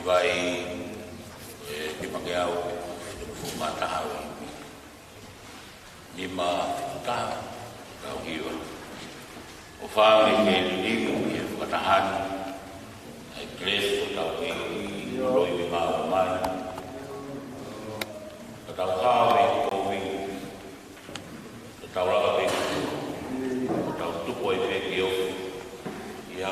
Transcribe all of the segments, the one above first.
vai di mangiau mata au lima ta kau hiu o fa me ni e fatahan ai kles o tau i loi ma mai tau ha me ko wi tau la pe tau Tupou e pe yo ia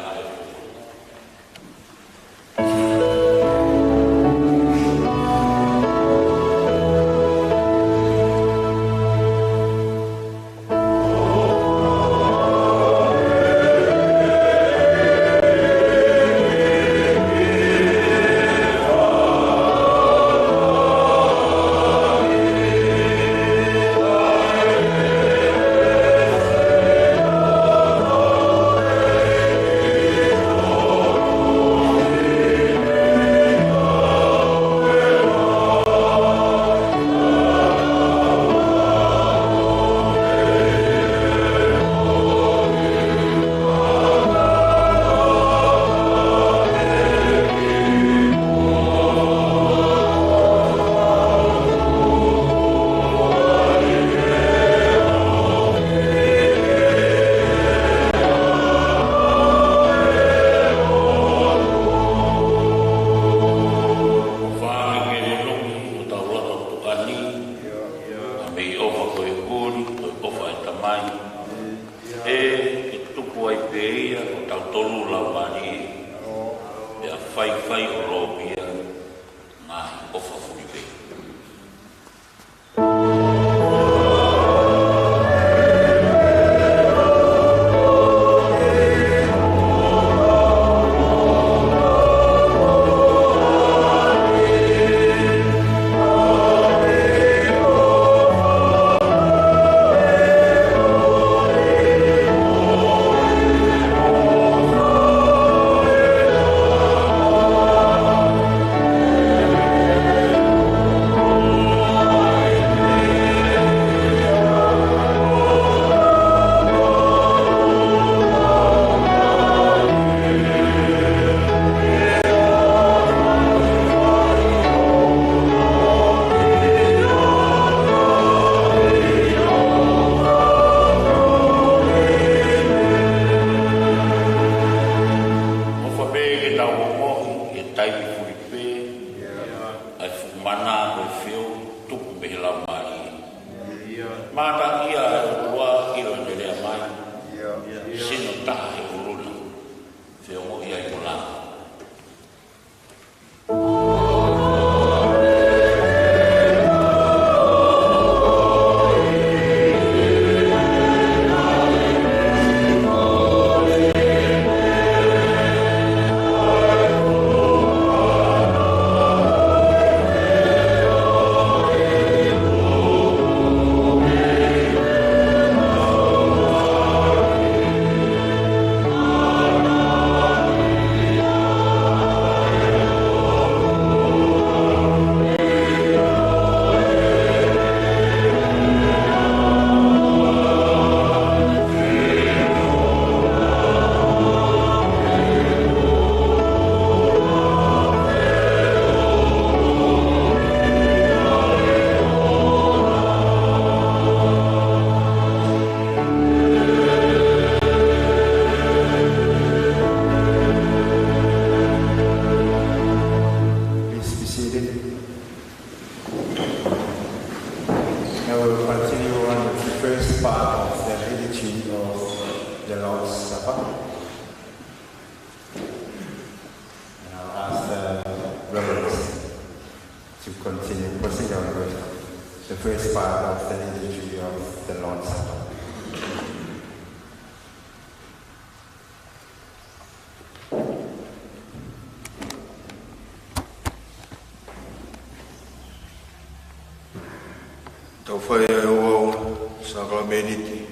Tau whai ai o sakala meniti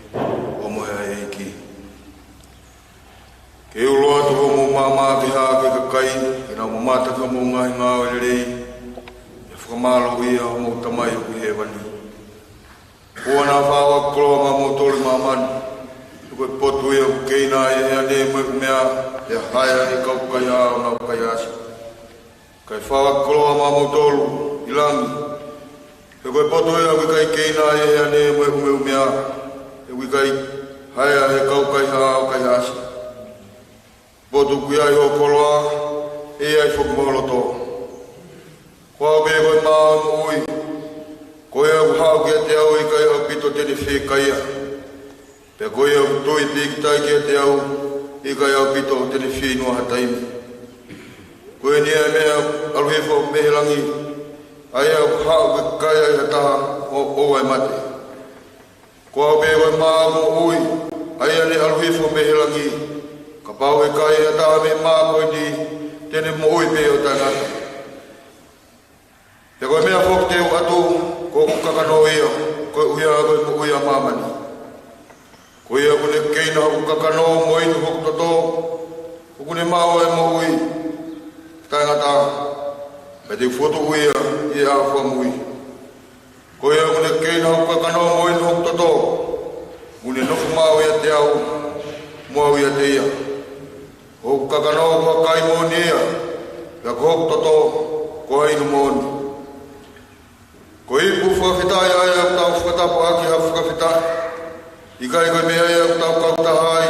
o moe ai iki. Ke uloa tu o mo mama ki ha ke kakai, ke na mo mata ka mo ngai ngā o rei, e whakamalo ia o mo tamai o ki he wani. Kua nā whawa koloa ma mo tole mamani, koe potu ia o keina e ane mo mea, e haia i kaukai a o nau kai asi. Kai whakakoloa mamutolu ilangi. E koe poto ea wikai keina e hea ne moe umea. E wikai haea he kau kai haa o kai hasi. Botu kui ai ho koloa e ai whakumoloto. Koa me koe maa ui. Koe au hao kia te au i kai au pito tene whekaia. Pea koe au tui piki tai kia te au i kai au pito tene whenua hataimi. Koe nia mea aluhefo mehelangi ai au hao ke kai ai hataha o ai mate. Koa me koe maa ui ai ane aluhefo mehelangi ka pau e kai hataha me maa koe ni tene mo ui me o tangata. Pea koe mea fok te atu ko kakano ia, koe uia koe mo uia mamani. Koe ia kune keina hoku kakano mo inu hoku toto, kune mao e mo ui, taingata, me te foto uia i a wha mui. Koe ia kune keina hoku kakano mo inu hoku toto, kune nofu mao ia te au, mo au ia te ia. Hoku kakano hoku kai mo ni ia, pea ko hoku toto, ko hainu mo ni. Ko ipu whawhitai ai au tau whatapo aki ha whakawhitai. I kai koe mea ai au tau kautahai.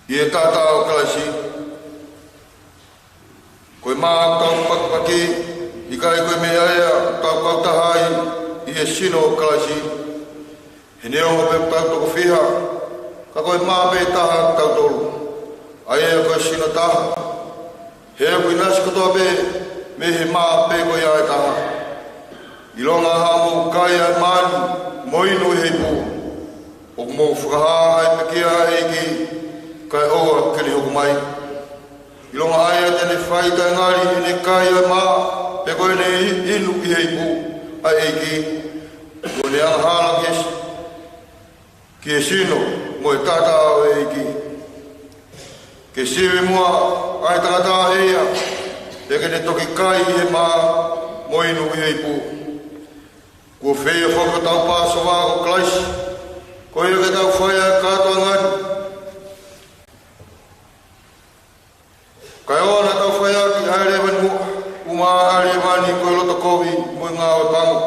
I e tata au kalasi. Koe maa au tau pakpaki. I kai koe mea ai au tau kautahai. I e sino au kalasi. He neo ho pe tau toko whiha. Ka koe maa pe taha au tau tolu. Ai e koe sino taha. He au nasi katoa pe. Me he maa pe koe ai taha. I longa hamo kai ai mani, moino hei pū. O mo whakaha ai pekia ai ki, kai oa kere hoku mai. I longa ai a tene whaita ngari i ne kai ai maa, pe koe ne inu ki hei pū, ai ei ki. Ko ne ang hala ki e sino, mo e tata au ei ki. Ke siwe mua, ai tangata eia, Eke ne toki kai he maa moinu i hei pū. Kua whea whakatau pāsa wāko klaisi. Ko ia ke tau whaia kātua ngani. Kai oana tau whaia ki haere wani uma haere wani koe loto kovi mui ngā oi pango.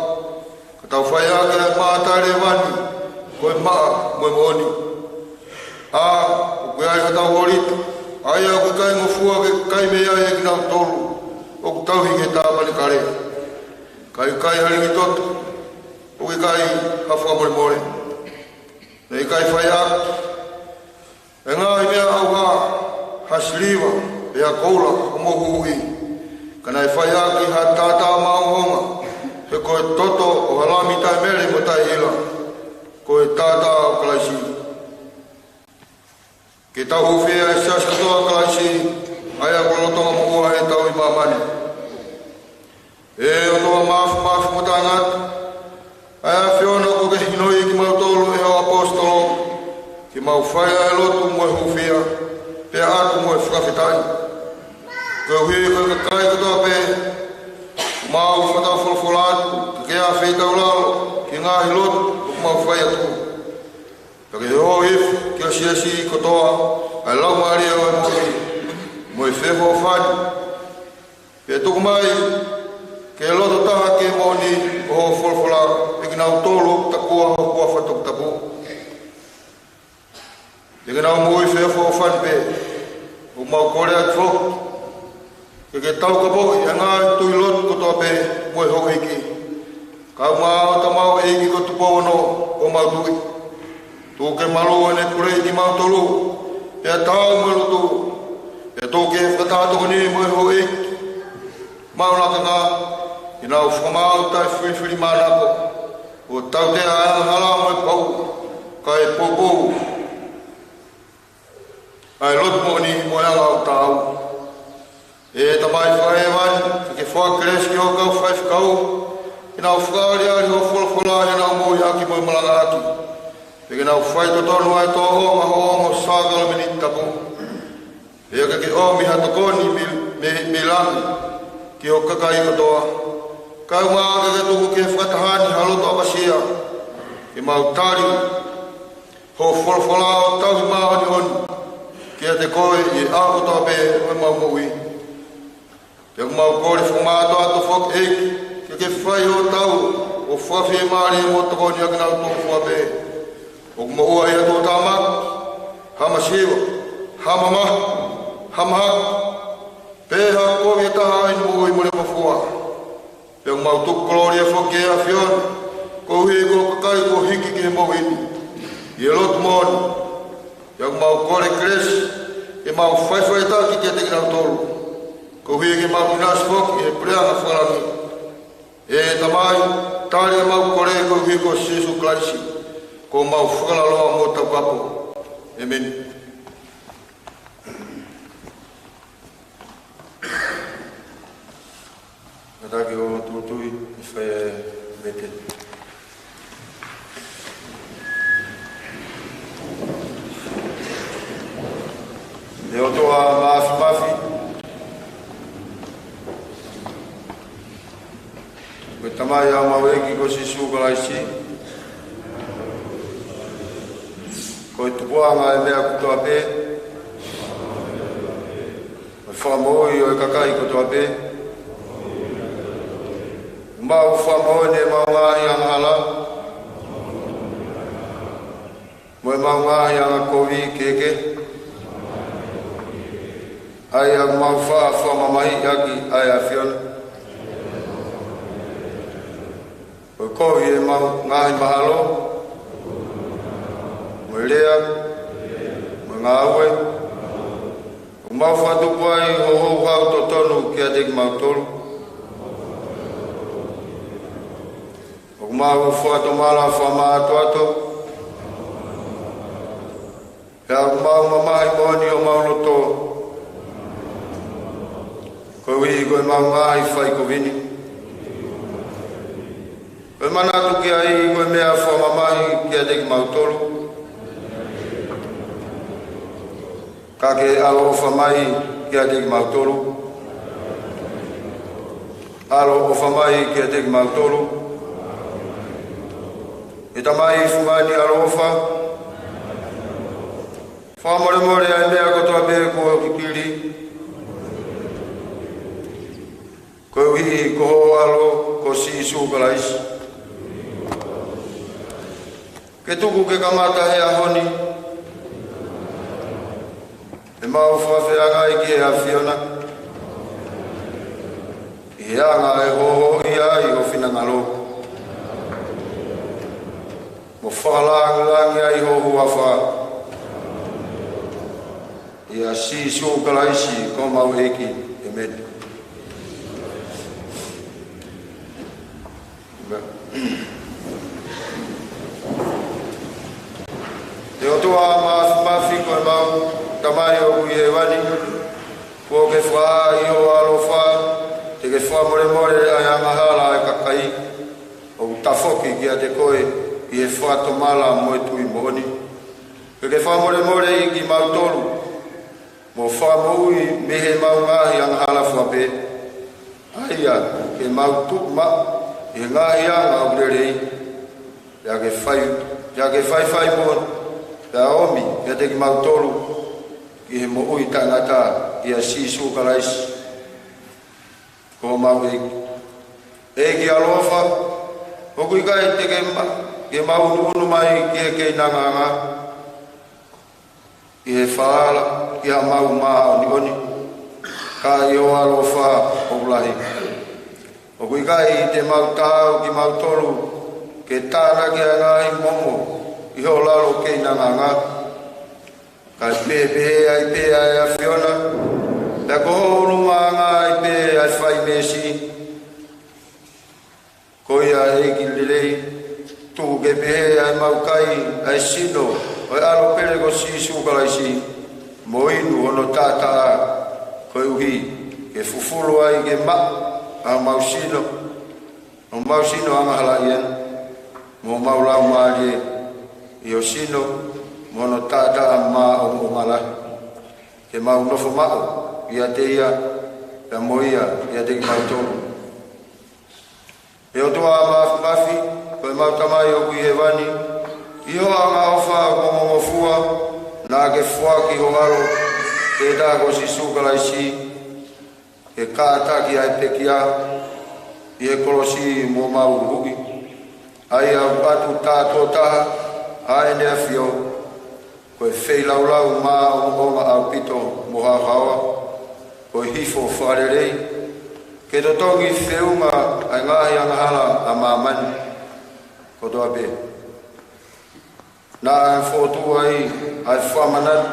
Ka tau whaia ki maa tāre wani koe maa mui moni. Koe ai ka tau horita. Ai au ke kai ngofua ke kai mea e ki nau tolu. O ku tau hinge tāpani kare. Kai haringi totu. O ke kai hawha more more. Nei kai whaia. E ngā i mea au hā. Hasiliwa. E a koula o mohu hui. Kanai whaia ki ha tātā maungonga. He koe toto o halami tai mere mo tai hila. Koe tātā o kalaisi. Ke tau hufea e sias katoa kalaisi. Ai a kolotonga mokua he tau i mamani. E o toa mafu mo tāngat. Ai a whiona ko ke hinoi ki mau tolu e o apostolo. Ki mau whaia e lotu mo e hufea. Pe atu mo e whakawhitai. Koe hui koe ka kai katoa pe. Mau whatau wholwholatu. Ke a whetau lalo. Ki ngahi lotu. Mau whaia tu. Pake he ho if. Ki a siasi katoa. Ai lau maria o e mori. Mo e whewha o whani. Pea tuku mai, ke loto taha ke moni o ho wholwhola e ki nau tolu ta kua ho kua whatok tapu. E ki nau mo e whewha o whani pe, o mau kore atu whoku. Ke tau ka po, e ngā tui lotu kotoa pe, mo e ho hiki. Kau maa o ta mau e iki ko Tupou no o mau tui. Tu ke malu e ne kure i mau tolu, e a tau malu tu. E tōke whakatātoko ni mo e ho e. Maunaka ngā, i nau whamau tai whiwhiri mānako. O tau te aanga hala mo e pau, ka e pōpou. Ai lotu mo ni mo e anga o tāu. E tamai whae wani, ke whakares ki ho kau whaifkau. I nau whakaari ari ho wholwhola e nau mo i haki mo i malanga haki. E nau whai totonu ai tō honga ho ongo sākala meni tapu. Ea ke o mi hatokoni mi langi ki o kakai katoa. Kau maa ke tuku ke whakatahani haloto apasia. Ki mau tari ho wholwhola o tauhi maa honi honi. Ki a te koe i ākotoa pe o mau mui. Pia mau kore whamato ato whak eki, ke whai o tau, o whawhi e maari e mo takoni a kinau tō whape. O kuma ua ia tō tāmak, hama siwa, hama maha, hama haka. Pēha kovi e taha ai mo i mure mawhua. Pia mau tuku kolori e whaki e a whiona, ko hui ko kakai ko hiki ki he mau ini. I e lotu mōni, pia mau kore kresi, e mau whaiwhai taki ki a te kinau tōru. Ko hui ke mau inasi whaki e preanga wharangi. E tamai, tāri e mau kore ko hui ko Jesu Klaisi, ko mau whakalaloa mō tau kapo. Amen. Nataki o tūtui, i whai e mete. E o toa mafi, koe tamai a maweki ko Jesu Klaisi, koe tupuanga e mea kutoa pē, koe whamoi o e kakai kutoa pē, mau whamoi ne mau ngahi anghala, moe mau ngahi anga kovi keke, ai a mau whamamahi aki ai a whiona, koe kovi e mau ngahi mahalo, moe lea, moe ngāue, o mau whatupu ai ho ho hau to tonu ki a teki mau tolu, o mau whatomala whamātu ato, e a mau mamahi moni o mau loto, koe ui koe mau ngahi whai ko vini. Koe manatu ki ai koe mea whamamahi ki a teki mau tolu, ka ke alo o whamai ki a teki mau tolu, alo o whamai ki a teki mau tolu, e tamai whumani alo o wha, whamore more ai mea kotoa pē ko kikiri, koe uhi ko ho alo ko Jesu Klaisi. Ke tuku ke kamata he ahoni, e mau whawhianga i ki e a whiona, i he anga e hoho i ai o whinanga loko. Mo whakalangi ai hoho a wha, i a Jesu Klaisi ko mau eki, amen. Te o toa mafi koe mau tamai o kui e wani, ko ke wha i o alo wha, te ke wha more more ai amahala e kakai, o tafoki ki a te koe i e wha tomala mo e tui moni. Ke wha more more i ki mau tolu, mo wha moui mehe mau ngahi amahala wha pe, aia ke mau tukma i ngahi anga o rerei, ya ke whai moni, Pea omi, pea teki mau tolu, ki he mo ui tangata i a Jesu Klaisi, ko mau eki. Eki alofa, hoku i kai teke ke mau unu mai ki he kei nanganga, i he whaala, ki ha mau maa oni oni, ka i o alofa o ulahi. Hoku i kai te mau tau ki mau tolu, ke tāna ki a ngahi momo, i ho lalo kei nanganga, ka pepe ai pe ai a whiona, pea ko horu maanga ai pe ai whai mesi, ko ia eki lirei, tu ke pe ai maukai ai sino, o alo pere ko Jesu Klaisi, mo inu ono tata, ko uhi, ke fufuru ai ke ma, a mausino, o mausino anga halaian, mo maulau maarie, i o sino, mono tata ma o mala, ke mau nofo mao, i a te ia, e moia, i a te ki mau tolu. E o toa mafi, koe mau tamai o kui he wani, i o anga ofa o mongofua, nā ke fua ki ho aro, te tā ko Jesu Klaisi, e kātaki ai pekia i he kolosi mō maurugi. Ai au atu tātou taha, ai nea whio, koe wheilaulau mā o ngā au pito mō hahawa, koe hifo wharerei, ke totongi whiunga ai ngahi angahala a māmani, kotoa pe. Nā e whotu ai whamanat,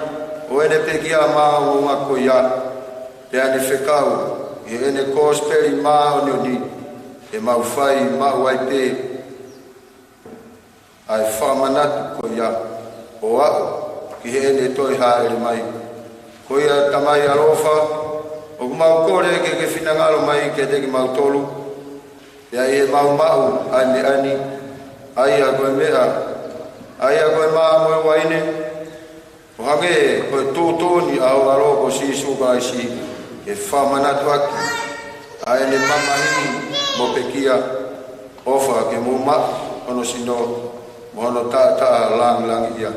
o ene pekia mā o ngā koia, te ane whekau, i ene kōsperi mā o nioni, e mau whai mau ai pe, ai whamanatu koia, o ao, ki he ene toi haere mai. Koia tamai arofa, o mau kore ke whinangalo mai ke teki mau tolu, e ai e mau ane ani, ai a koe mea, ai a koe maa moe waine, o hange koe tūtoni au aroko si suka ai si, e whamanatu aki, a ene mamahini mo pekia, ofa ke mo ma, ono sino, mo ono ta lang ia.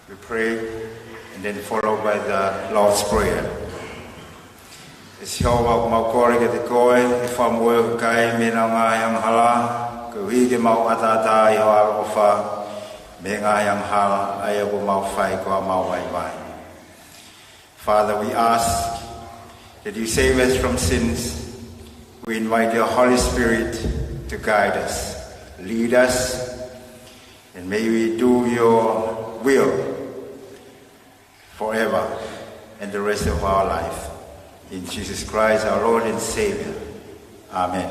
We pray and then followed by the Lord's Prayer. Es hiawa mau kore ke te koe, e whamue kai me na ngai ang hala, ke hui ke mau atata i hoa ofa, me ngai ang hala, ai aku mau whai koa mau mai mai. Father, we ask that you save us from sins. We invite your Holy Spirit to guide us, lead us, and may we do your will forever and the rest of our life. In Jesus Christ, our Lord and Savior. Amen.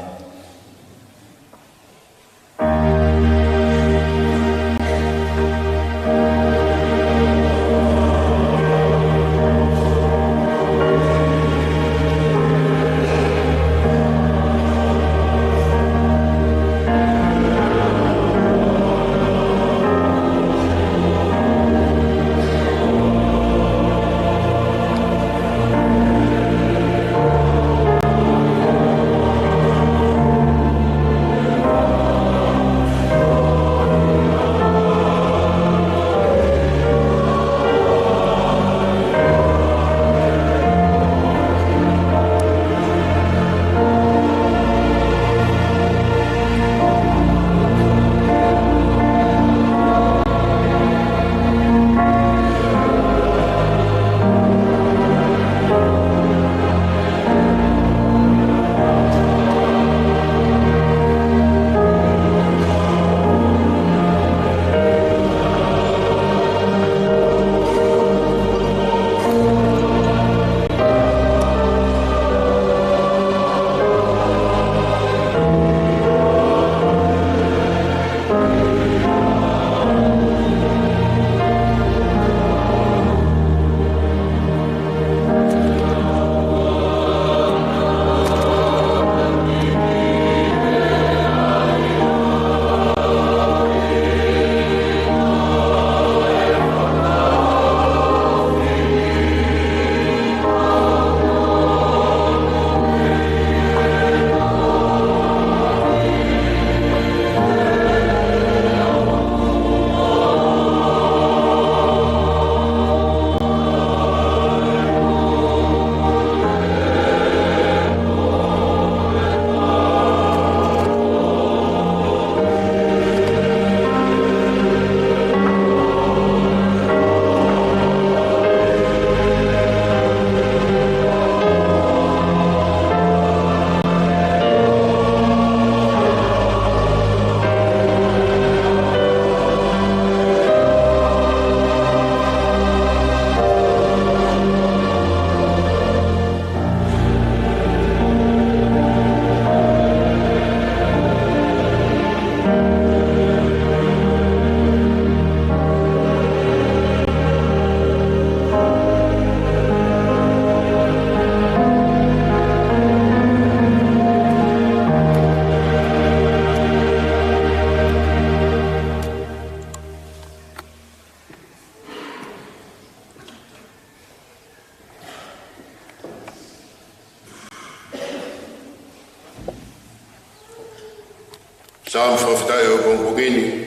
Sam whawhitai o Pongipongi,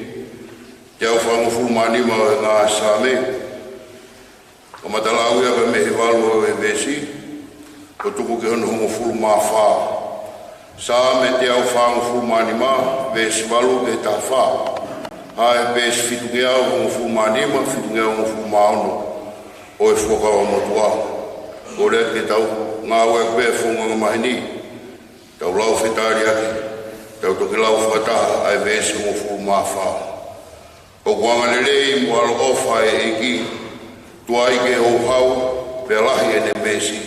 te au whangufulumani ma o ngā sāme. Ka matalau ia ka mehi walu o e vesi, ko tuku ke hono hungufulu mā whā. Sāme te au whangufulumani ma, vesi walu ke tā whā. Hae vesi fitu ke au hungufulumani ma, fitu ke au hungufulumani o e whokau motua. Ko rea ke tau ngā ue kwe whunga mahini, tau lau whetari ake, tau toki lau whataha ai vesi hungufulumani whā. O kuanga lelei mo alo ofa e eki, tuai ke o hau, pe lahi e ne mesi.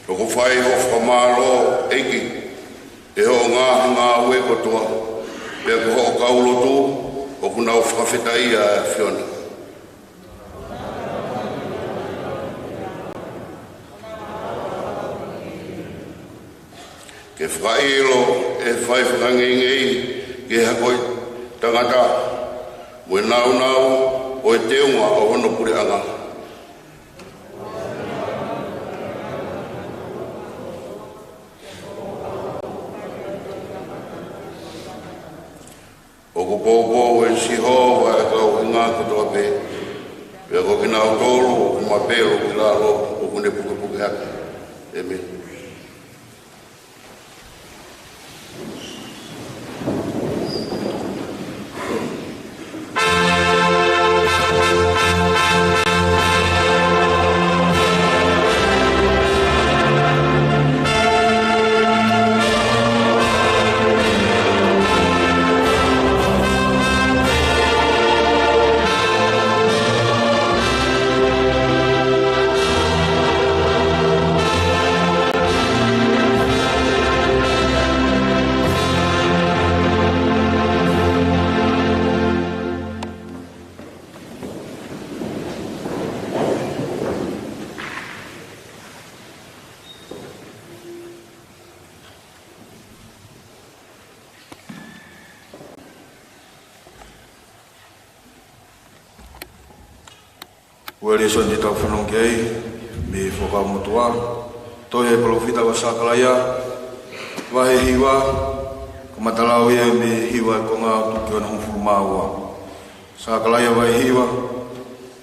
O ko whai o whamaro eki, e ho ngā ue kotoa, pe ko ho kaulotu, o kuna o whawhetai a Fiona. Ke whaelo e whai whakangengei ke hakoi tangata mo e nau o e teunga o hono pure anga. O ko pōpō e siho wa e kau i ngā katoa pe pe ko ki nau tōru o ku mapelo ki lalo o kune puke haka. Amen. Wale son di tau whanong kei, me whakau motua, toi he profita wa sakalaya, wahe hiwa, ka matalau ia me hiwa ko ngā tuki wana hungfuru māua. Sakalaya wahe hiwa,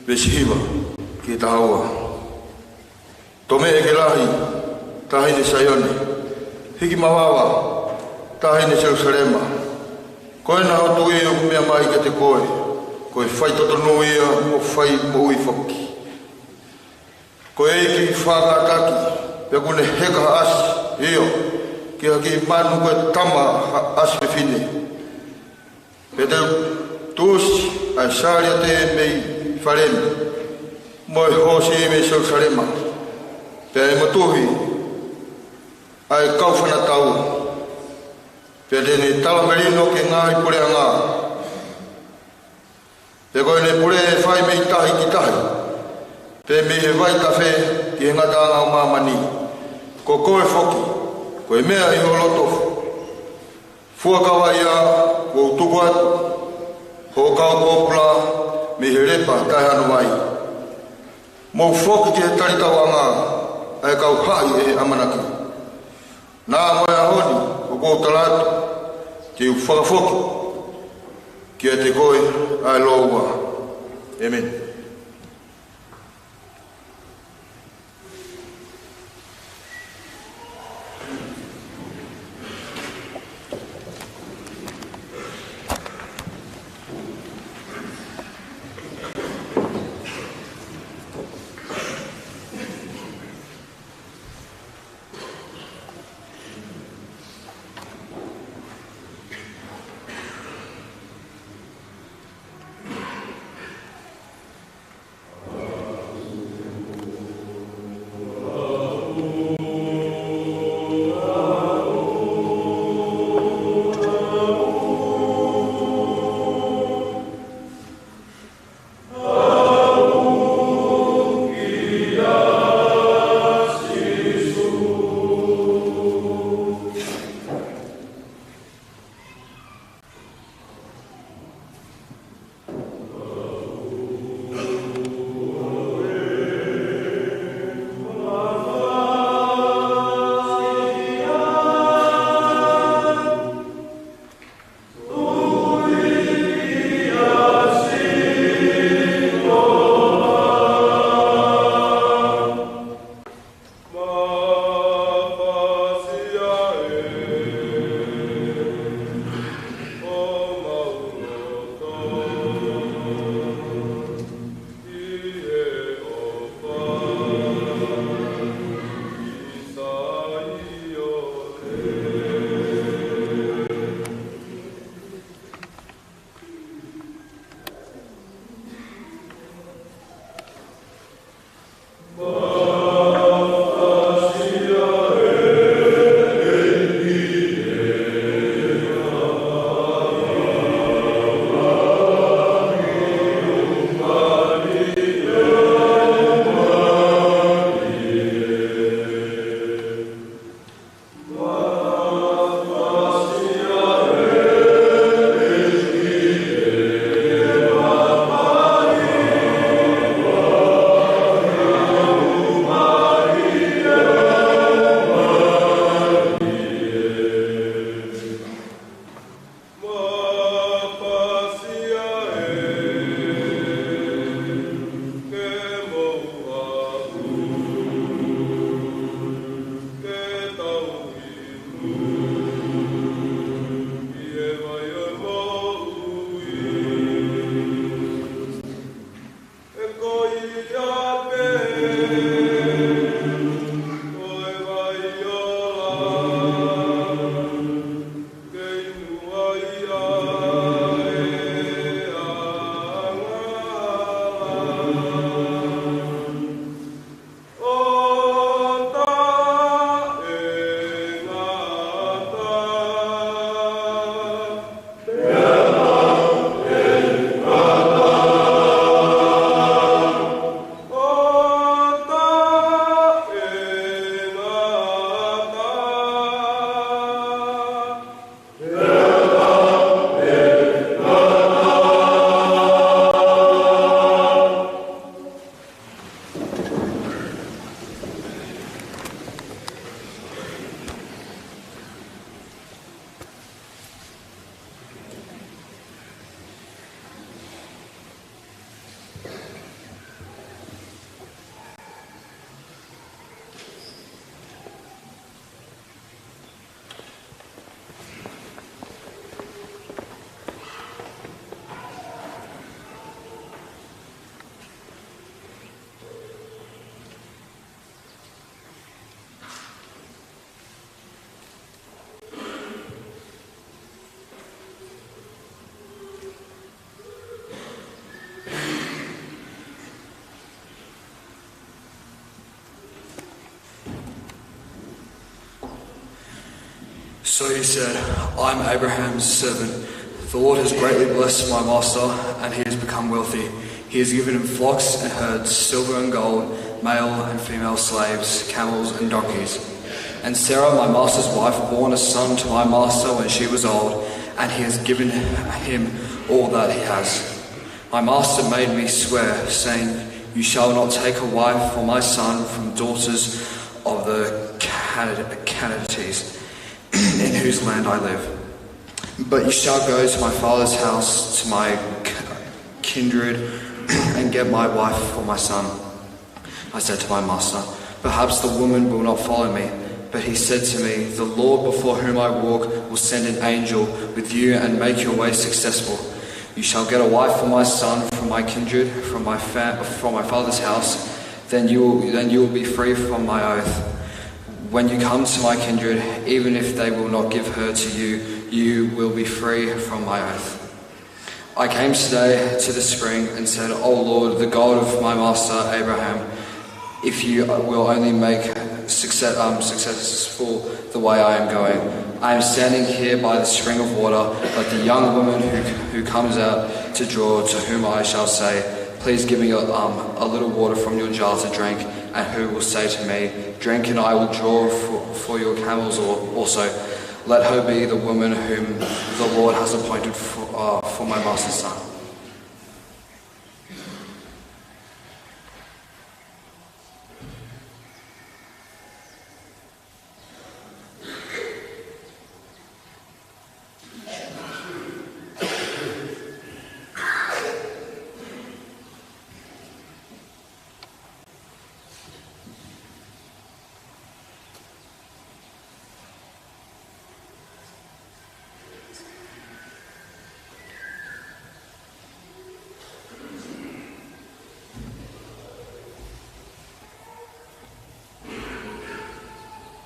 besi hiwa, ki tahaua. Tome e ke lahi, tahine Sayone, hiki mawawa, tahine Jerusalema. Koe na hotu i o kumea mai ka te koe. Koe whai totonu ia mo whai mo ui whoki. Koe eiki whāgataki, pia kune heka asi, io, ki haki manu koe tama asi whine. Pia te tūsi, ai sāria te mei wharemi, mo e hosi e me Jerusalema. Pia e matuhi, ai kauwhana tau. Pia tēne talamerino ke ngā i pure ngā. Te koe ne pure e whai mei tahi ki tahi. Te me he vai tawhe ki he ngata ngā mamani. Ko koe whoki, koe mea i ho loto. Fuakawa ia, ko utuku atu. Ho kau kōpula, me he repa tai anu mai. Mou whoki ki he taritau anga, ai kau hai e amanaki. Nā moe ahoni, ko kōtalatu, te u whakawhoki. Kia te koe ai loua. Amen. So he said, I am Abraham's servant. The Lord has greatly blessed my master, and he has become wealthy. He has given him flocks and herds, silver and gold, male and female slaves, camels and donkeys. And Sarah, my master's wife, bore a son to my master when she was old, and he has given him all that he has. My master made me swear, saying, you shall not take a wife for my son from daughters of the Canaanites, in whose land I live. But you shall go to my father's house, to my kindred, and get my wife for my son. I said to my master, perhaps the woman will not follow me. But he said to me, the Lord before whom I walk will send an angel with you and make your way successful. You shall get a wife for my son from my kindred, from my father's house. Then you will be free from my oath. When you come to my kindred, even if they will not give her to you, you will be free from my oath. I came today to the spring and said, O Lord, the God of my master Abraham, if you will only make successful the way I am going. I am standing here by the spring of water, like the young woman who comes out to draw, to whom I shall say, please give me a little water from your jar to drink, and who will say to me, drink and I will draw for your camels also. Let her be the woman whom the Lord has appointed for my master's son.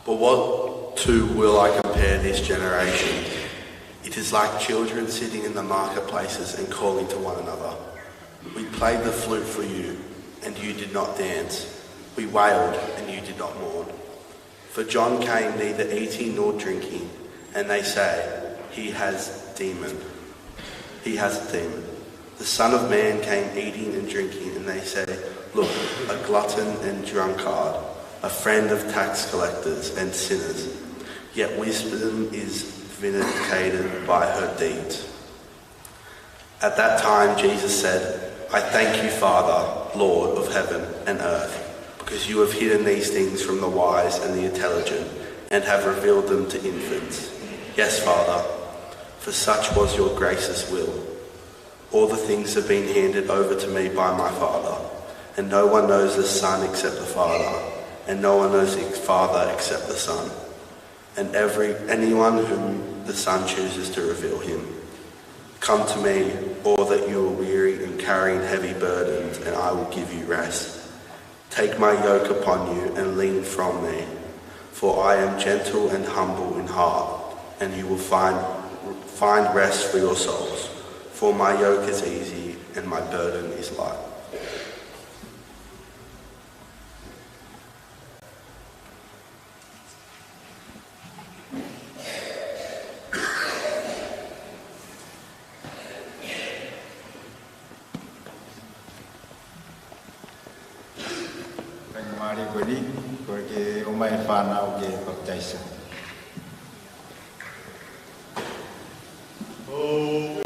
But what to will I compare this generation? It is like children sitting in the marketplaces and calling to one another. We played the flute for you, and you did not dance. We wailed, and you did not mourn. For John came neither eating nor drinking, and they say, He has a demon. The Son of Man came eating and drinking, and they say, look, a glutton and drunkard, a friend of tax collectors and sinners. Yet wisdom is vindicated by her deeds. At that time Jesus said, I thank you, Father, Lord of heaven and earth, because you have hidden these things from the wise and the intelligent, and have revealed them to infants. Yes, Father, for such was your gracious will. All the things have been handed over to me by my Father, and no one knows the Son except the Father, and no one knows the Father except the Son, and anyone whom the Son chooses to reveal him. Come to me, all that you are weary and carrying heavy burdens, and I will give you rest. Take my yoke upon you and lean from me, for I am gentle and humble in heart, and you will find rest for your souls. For my yoke is easy and my burden is light. Mari beri, porque umai fana uge baptize. Amen.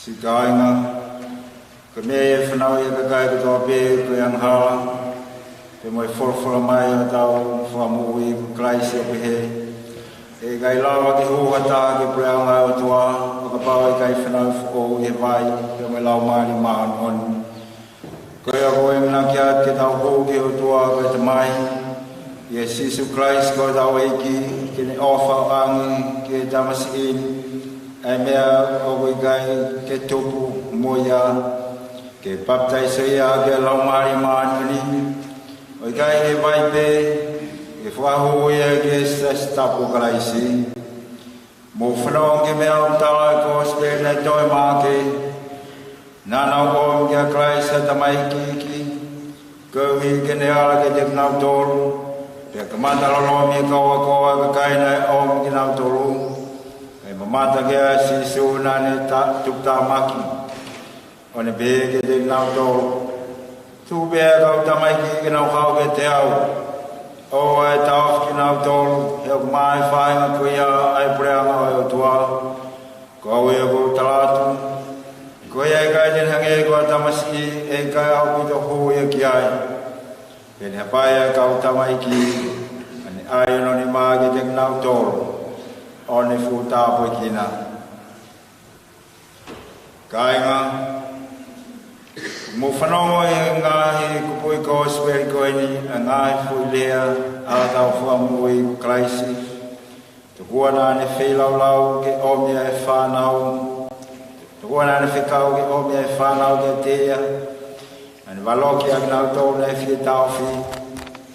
Sikainga, kami whanau ia kakai katoa pē koe ang hala, te moe wholawhala mai o tau whamui Kolisi o Meihe. E kai lawa ki huhata ki preanga o tua, o ka pao e kai whanau whako i vai, te moe lau maari maan honi. Koe a koe mna ki at ke tau hou ki o tua koe te mai, i e Sisu Kolisi koe tau eiki, ki ne ofa o angi ki e tamasi ini, ai mea o koe kai ke Tupou moia, ke baptaiso ia ke lau maari maan honi, o kai e vai pe, e whahu ia ke Sapate Kolisi. Mo whanau ke mea o tala ko spere nei toi maake, nana o kia Kolisi a tamai ki, kowi ke ne ala ke te knau tolu, te kamata lolo mi kaua koa ka kaina e om ki nau tolu, e mamata ke a Sisu nane tupta maki, o ne be ke te knau tolu. Tu bea kau tamai ki nau hau ke te au, o ai tau ki nau tolu, e o mai whainga kuia ai preanga o tua, ko au e ko talatu, ko ai kai ten hange ko tamasi e kai au ki to hu e ki ai. E ne hapai kau tamai ki, ane ai no ni maa ki te nau tolu, o ne fu tāpoi kina. Kainga, mo whanongo e ngahi kupui ko speri koe ni, a ngahi fui lea, a tau whamui Kolisi. Tukua nā ne whilau ke omia e whanau, tukua nā ne whikau ke omia e whanau ke tea, ane waloki a kinau tau ne whi tau whi,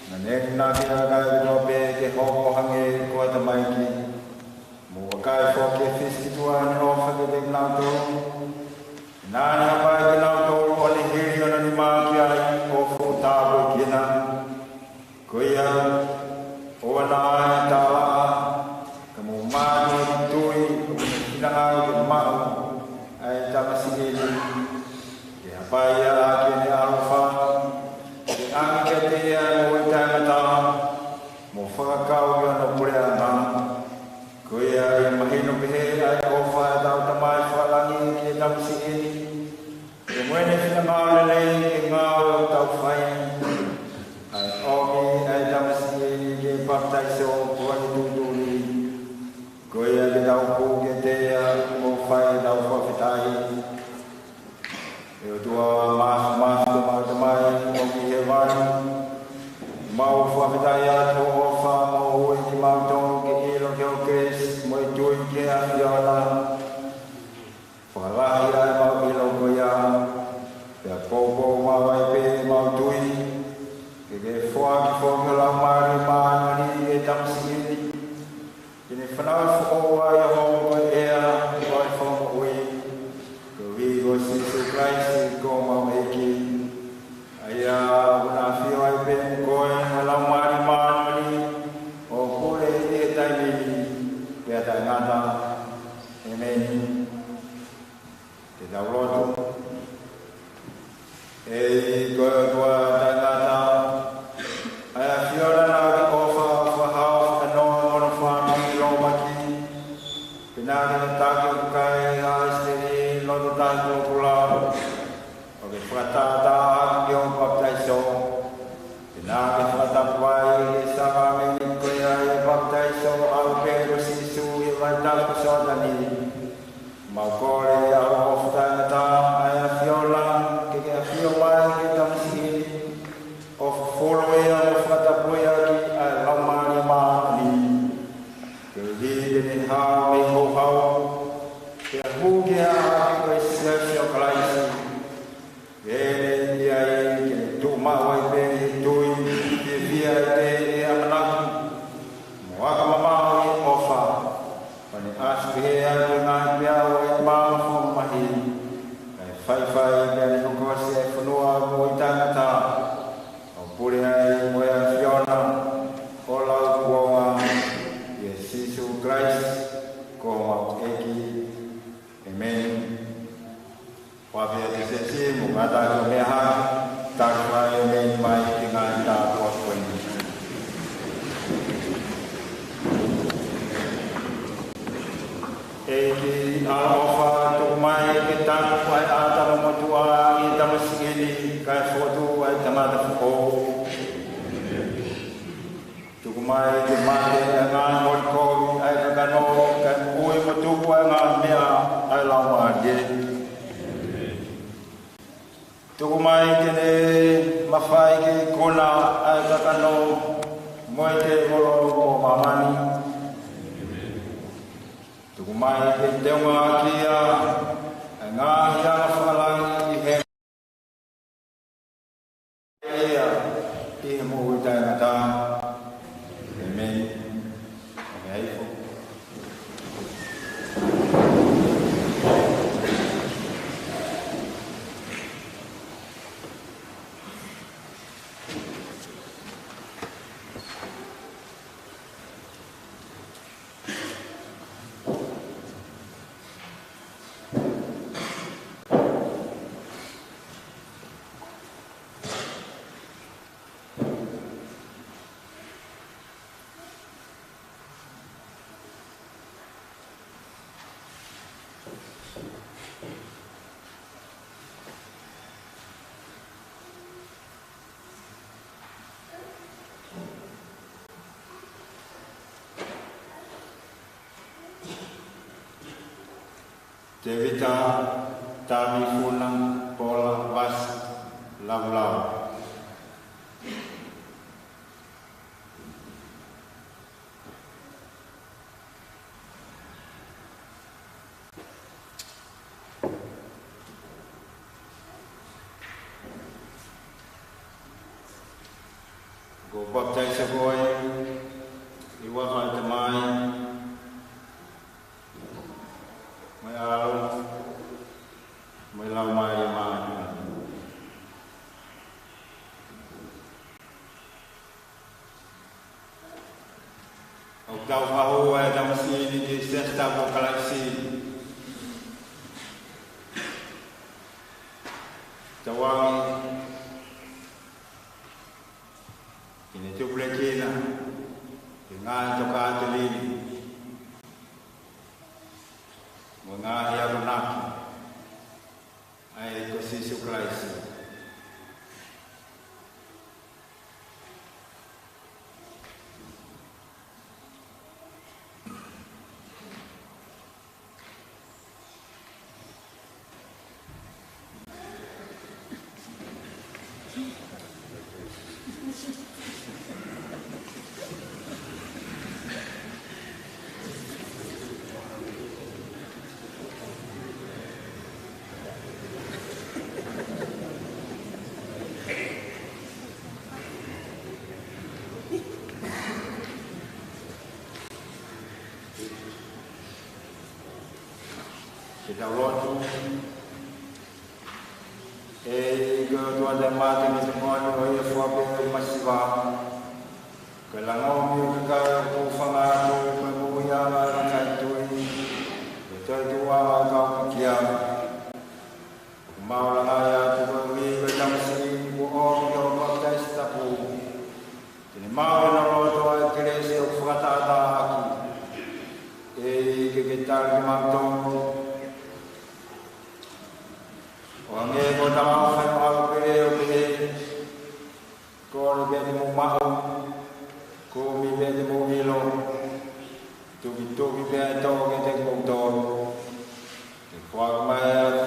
na neni nā ki a kai no pe ke hoko hange kua tamai ki, mo wakai whoke whiskitua ne ofa ke te kinau tau, nāna hapai ki nau tolu o ni hiri o ni maa ki ai o fu tāpoi kina. Koia, o ana ai tāla a, ka mo māni o tui, o ni kinanga o ki mau, ai tamasi ili. Ke hapai a ki ni aruwha, ke angi ke te ia o i taimata, mo whakakau i ono pure ana. Koia, i mahino pihe ai o whae tau tamai whalangi ki tamasi ili. E mwene whina maare lei ke ngāo tau whai, ai omi ai tamasi e ke baptaiso kua ni tūtūri, koia ke tau pū ke tea o whai tau whawhitai. E o tua mahu mau tamai o ki he wai, mau whawhitai atu o wha mau ue ki mau tonu ke ilo ke o kes, mo i tui ke a whiona, whakalahi ai mau ilo koia, pia popo mau ai pe mau tui, ke whua ki whonga lau maari maanani e tamsi ili, kini whanau whoko ai a hongo e ea, ko ai whonga ui, ko vigo Sisu Kolisi ko mau eki, ai a una whio ai pe koe a lau maari maanani, o kore e taimini, pia tai ngata, e meni, te tau lotu. E koe tua tangata, ai a whiora nā ki ofa whahau whanoa ono whānui lomaki, pināki na tāki o kukai a esteri lotu tāki o kula, o ke whakatata aki o baptaiso, pināki whakatapuai e saka meni koe ai e baptaiso au pēro Sisu i vai tāku sotani, mau kore a o whatangata ai a whiora, ke a whio mai ke tamasi ili, o wholo ea o whatapuia ki a laumani maani. Ke hiri ni hao e ho hao, ke a huke a aki koe Sapate Kolisi. Ene ia e ke tu mawa i pe tui, ke via i te e amanaki. Mo aka mamao i ofa, pane asu he a te ngai pia o e maa whong mahi. Whai mea ni hoko se e whanua mo i tangata, o pure ai mo e a whiona, o lau kuonga, i e Sisu Kolisi, ko mau eki, amen. Wapia te se si, mo ngata ko mea haka, takwa e meni mai ki ngai tā kōtweni. Eki a ofa tuku mai ke tanu ai ata mo tua i tamasini kai foto ai tamata fo tu mai ke mai nga mo ko ai ka no ka oi mo tu nga mea ai la ma de tu mai ke ne mafai ke kona ai ka no mo te mo mamani tu mai ke te nga kia nga ia falangi he ia ti mo ta ngata amen amen Devita tami funang pola was lau go baptize boy iwa kan temai mai lau mai ma au kau hau ai dam si ni di sesta ko galaksi tawang ini tu boleh kena dengan coklat telini mengahia benak ai Yesus Kristus kita rotu ke tuan dan mati ni semua ni ya suape masiva kelangau ni ka ku fanga ku ya na tu itu dua kau kia mau la ya tu ni ke jam si ku o yo bakta stapu ni mau na rotu ai kresi o fata ta aku ke kita manto wange ko tama fa ma pe ko be mo ma ko mi be mo milo tu be to ke te ko to ko ma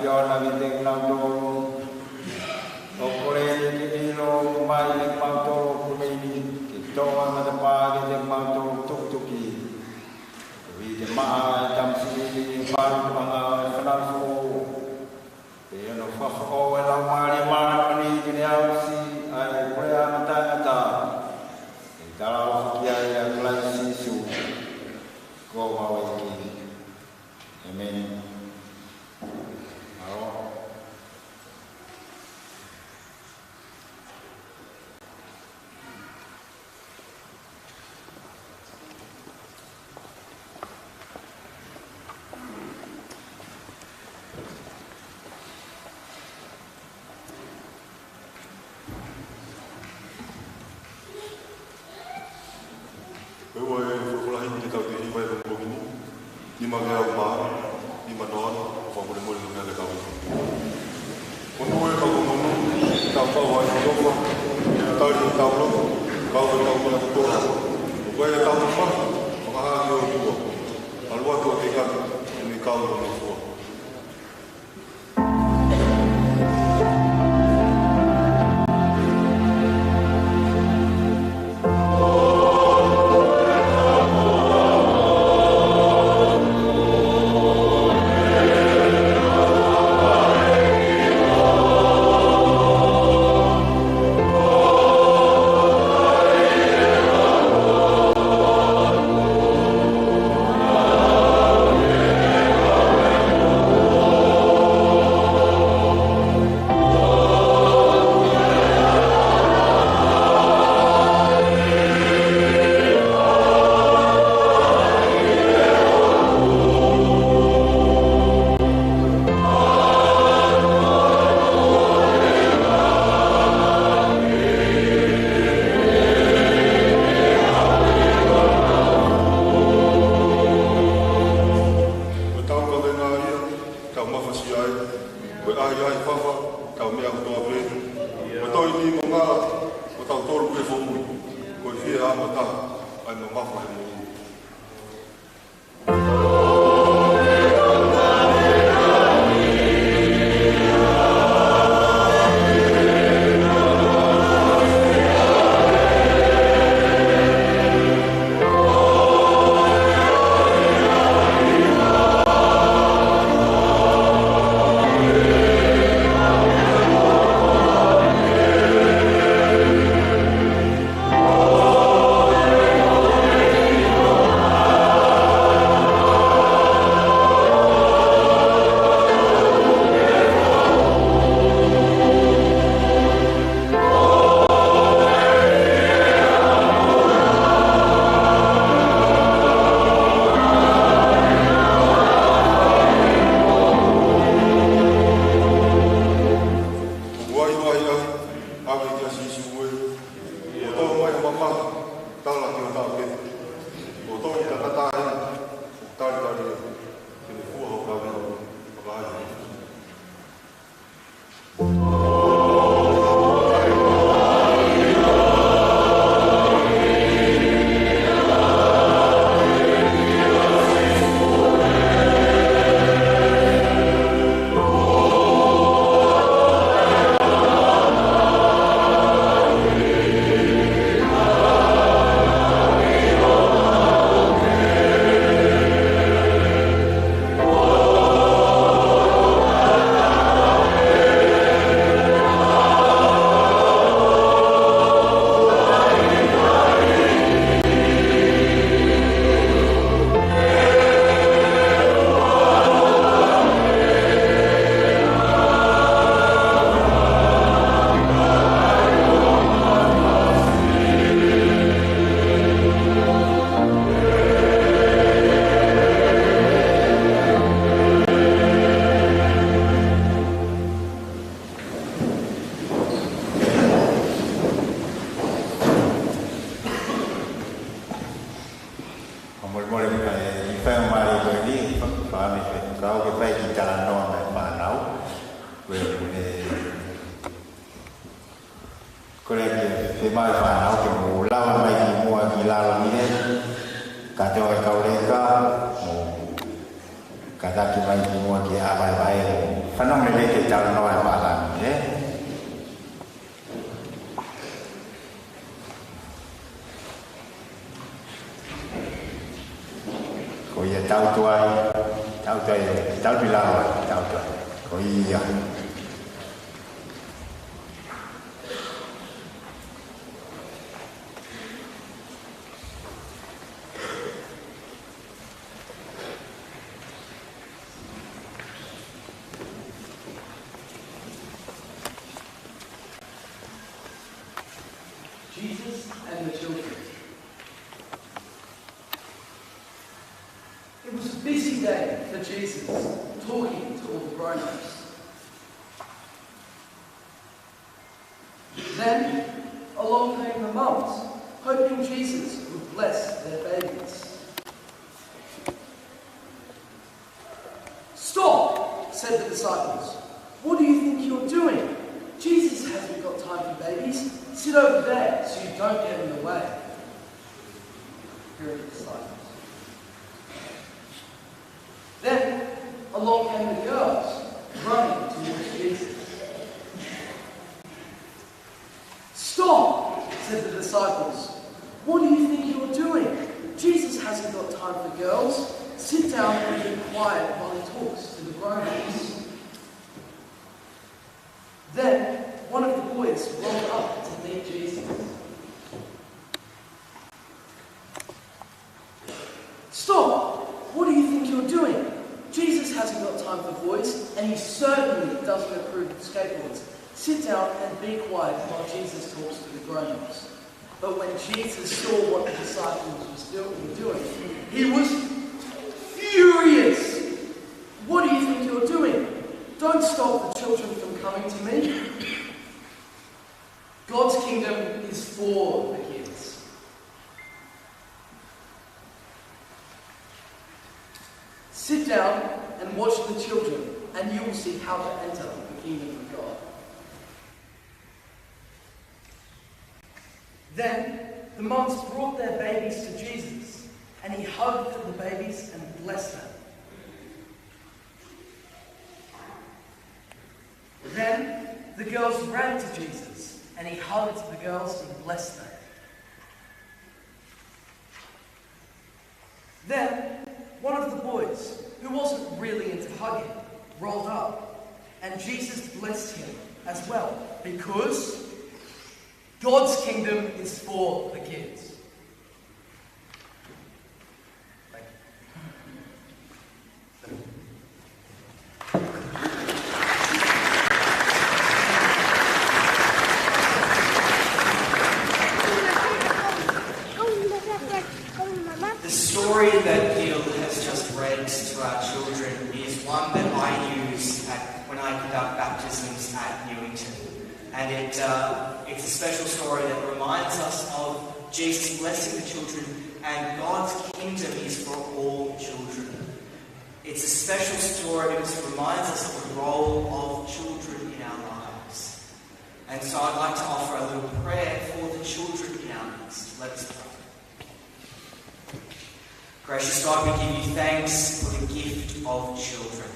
fio na mi te na to o ko le ni lo ma ni ma to ko me ni ke to ma ta pa ke te ma to tu ki vi de ma tam si pa ma na fo no fa o la mari mani ni ausi ai prea mata kalau kia ya kelas sisu ko mau ini amen ni magaya ma ni manon fa mo mo ni na ka ko no e ka mo no ta fa wa ni ko ta ni ta lo ka o ta mo ko ko e ta mo fa ma ha yo ko alwa to te ka ni ka o no fo Jesus and the children. It was a busy day for Jesus, talking to all the grown-ups. Then, along came the mums, hoping Jesus would bless their babies. Stop, said the disciples. What do you think you're doing? Jesus hasn't got time for babies. Sit over there so you don't get in the way. Here are the disciples. Then along came the girls, running towards Jesus. Stop, said the disciples. What do you think you're doing? Jesus hasn't got time for girls. Sit down and be quiet while he talks to the grown-ups. Then one of the boys rolled up to meet Jesus. Stop! What do you think you're doing? Jesus hasn't got time for boys, and he certainly doesn't approve of skateboards. Sit down and be quiet while Jesus talks to the grown-ups. But when Jesus saw what the disciples were doing, he was furious. What do you think you're doing? Don't stop the children from coming to me. God's kingdom is for the kids. Sit down and watch the children, and you will see how to enter the kingdom of God. Then the mums brought their babies to Jesus, and he hugged the babies and blessed them. Then the girls ran to Jesus, and he hugged the girls and blessed them. Then one of the boys, who wasn't really into hugging, rolled up, and Jesus blessed him as well, because God's kingdom is for the kids. Thank you. The story that Gil has just read to our children is one that I use when I conduct baptisms at Newington. And it's a special story that reminds us of Jesus blessing the children, and God's kingdom is for all children. It's a special story because it reminds us of the role of children in our lives. And so I'd like to offer a little prayer for the children in our midst. Let us pray. Gracious God, we give you thanks for the gift of children,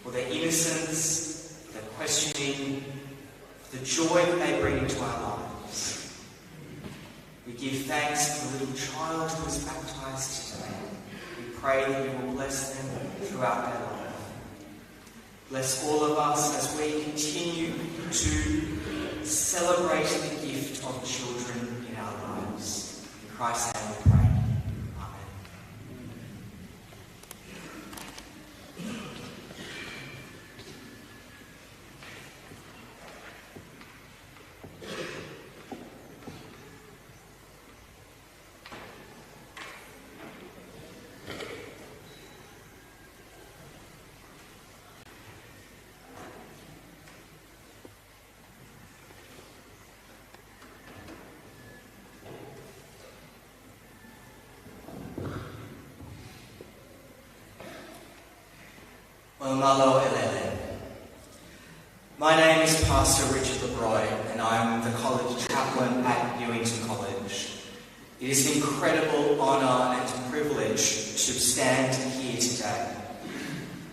for their innocence, their questioning, the joy that they bring into our lives. We give thanks for the little child who was baptized today. We pray that you will bless them throughout their life. Bless all of us as we continue to celebrate the gift of children in our lives. In Christ's name we pray. Malo Elele. My name is Pastor Richard LeBroy, and I'm the college chaplain at Newington College. It is an incredible honour and privilege to stand here today.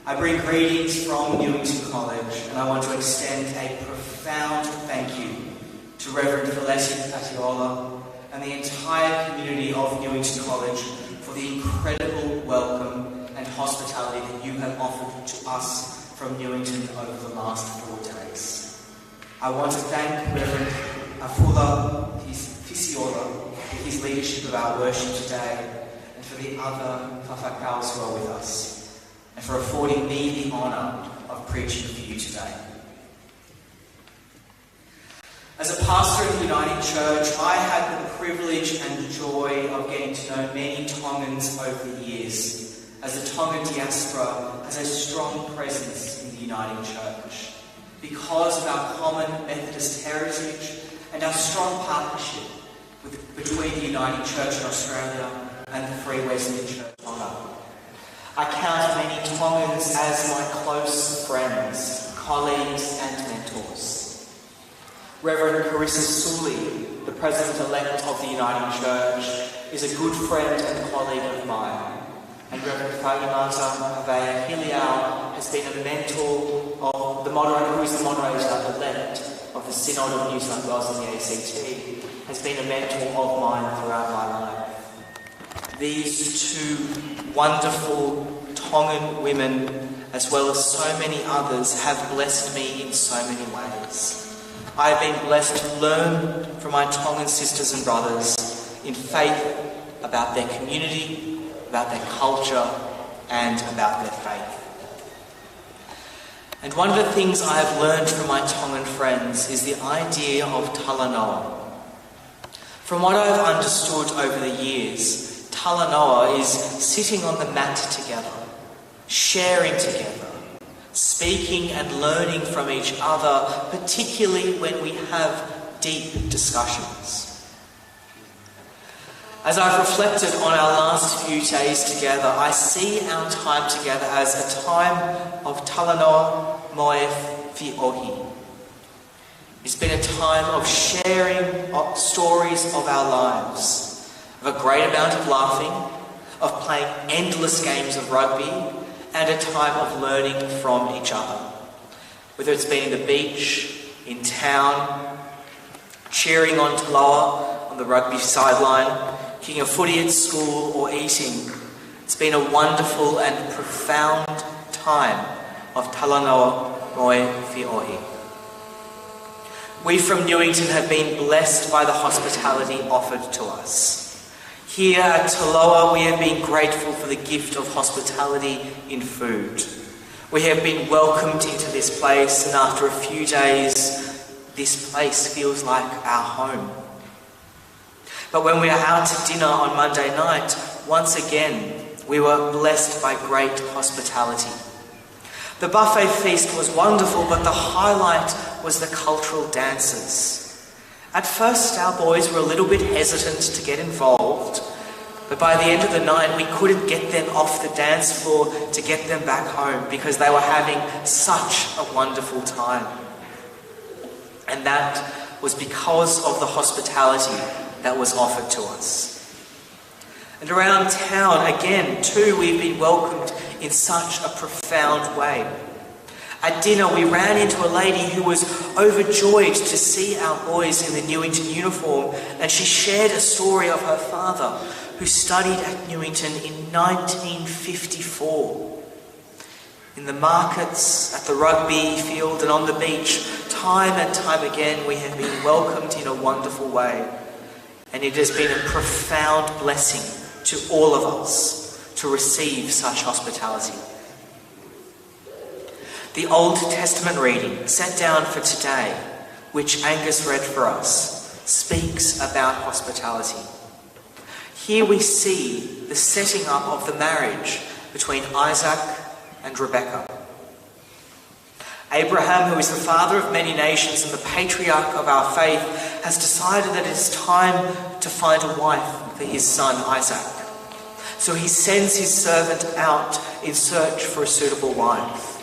I bring greetings from Newington College, and I want to extend a profound thank you to Reverend Felicity Patiola and the entire community of Newington College for the incredible welcome and hospitality that you have offered to us from Newington over the last 4 days. I want to thank Reverend Afula Fisiola for his leadership of our worship today, and for the other Fafakaos who are with us, and for affording me the honour of preaching for you today. As a pastor of the Uniting Church, I had the privilege and joy of getting to know many Tongans over the years, as the Tongan diaspora has a strong presence in the Uniting Church because of our common Methodist heritage and our strong partnership between the Uniting Church in Australia and the Free Wesleyan Church Tonga. I count many Tongans as my close friends, colleagues and mentors. Reverend Carissa Suli, the President-elect of the Uniting Church, is a good friend and colleague of mine. And Reverend Whaimata Havea Hiliau has been a mentor of the moderator, who is the moderator-elect of the Synod of New South Wales and the ACT, has been a mentor of mine throughout my life. These two wonderful Tongan women, as well as so many others, have blessed me in so many ways. I have been blessed to learn from my Tongan sisters and brothers in faith about their community, about their culture, and about their faith. And one of the things I have learned from my Tongan friends is the idea of talanoa. From what I have understood over the years, talanoa is sitting on the mat together, sharing together, speaking and learning from each other, particularly when we have deep discussions. As I've reflected on our last few days together, I see our time together as a time of talanoa moe fi ohi. It's been a time of sharing stories of our lives, of a great amount of laughing, of playing endless games of rugby, and a time of learning from each other. Whether it's been in the beach, in town, cheering on TOLOA on the rugby sideline, kicking a footy at school, or eating. It's been a wonderful and profound time of talanoa moe fi ohi. We from Newington have been blessed by the hospitality offered to us. Here at TOLOA, we have been grateful for the gift of hospitality in food. We have been welcomed into this place, and after a few days, this place feels like our home. But when we are out to dinner on Monday night, once again, we were blessed by great hospitality. The buffet feast was wonderful, but the highlight was the cultural dances. At first, our boys were a little bit hesitant to get involved, but by the end of the night, we couldn't get them off the dance floor to get them back home because they were having such a wonderful time. And that was because of the hospitality that was offered to us. And around town, again, too, we've been welcomed in such a profound way. At dinner, we ran into a lady who was overjoyed to see our boys in the Newington uniform, and she shared a story of her father, who studied at Newington in 1954. In the markets, at the rugby field, and on the beach, time and time again, we have been welcomed in a wonderful way. And it has been a profound blessing to all of us to receive such hospitality. The Old Testament reading set down for today, which Angus read for us, speaks about hospitality. Here we see the setting up of the marriage between Isaac and Rebekah. Abraham, who is the father of many nations and the patriarch of our faith, has decided that it is time to find a wife for his son Isaac. So he sends his servant out in search for a suitable wife.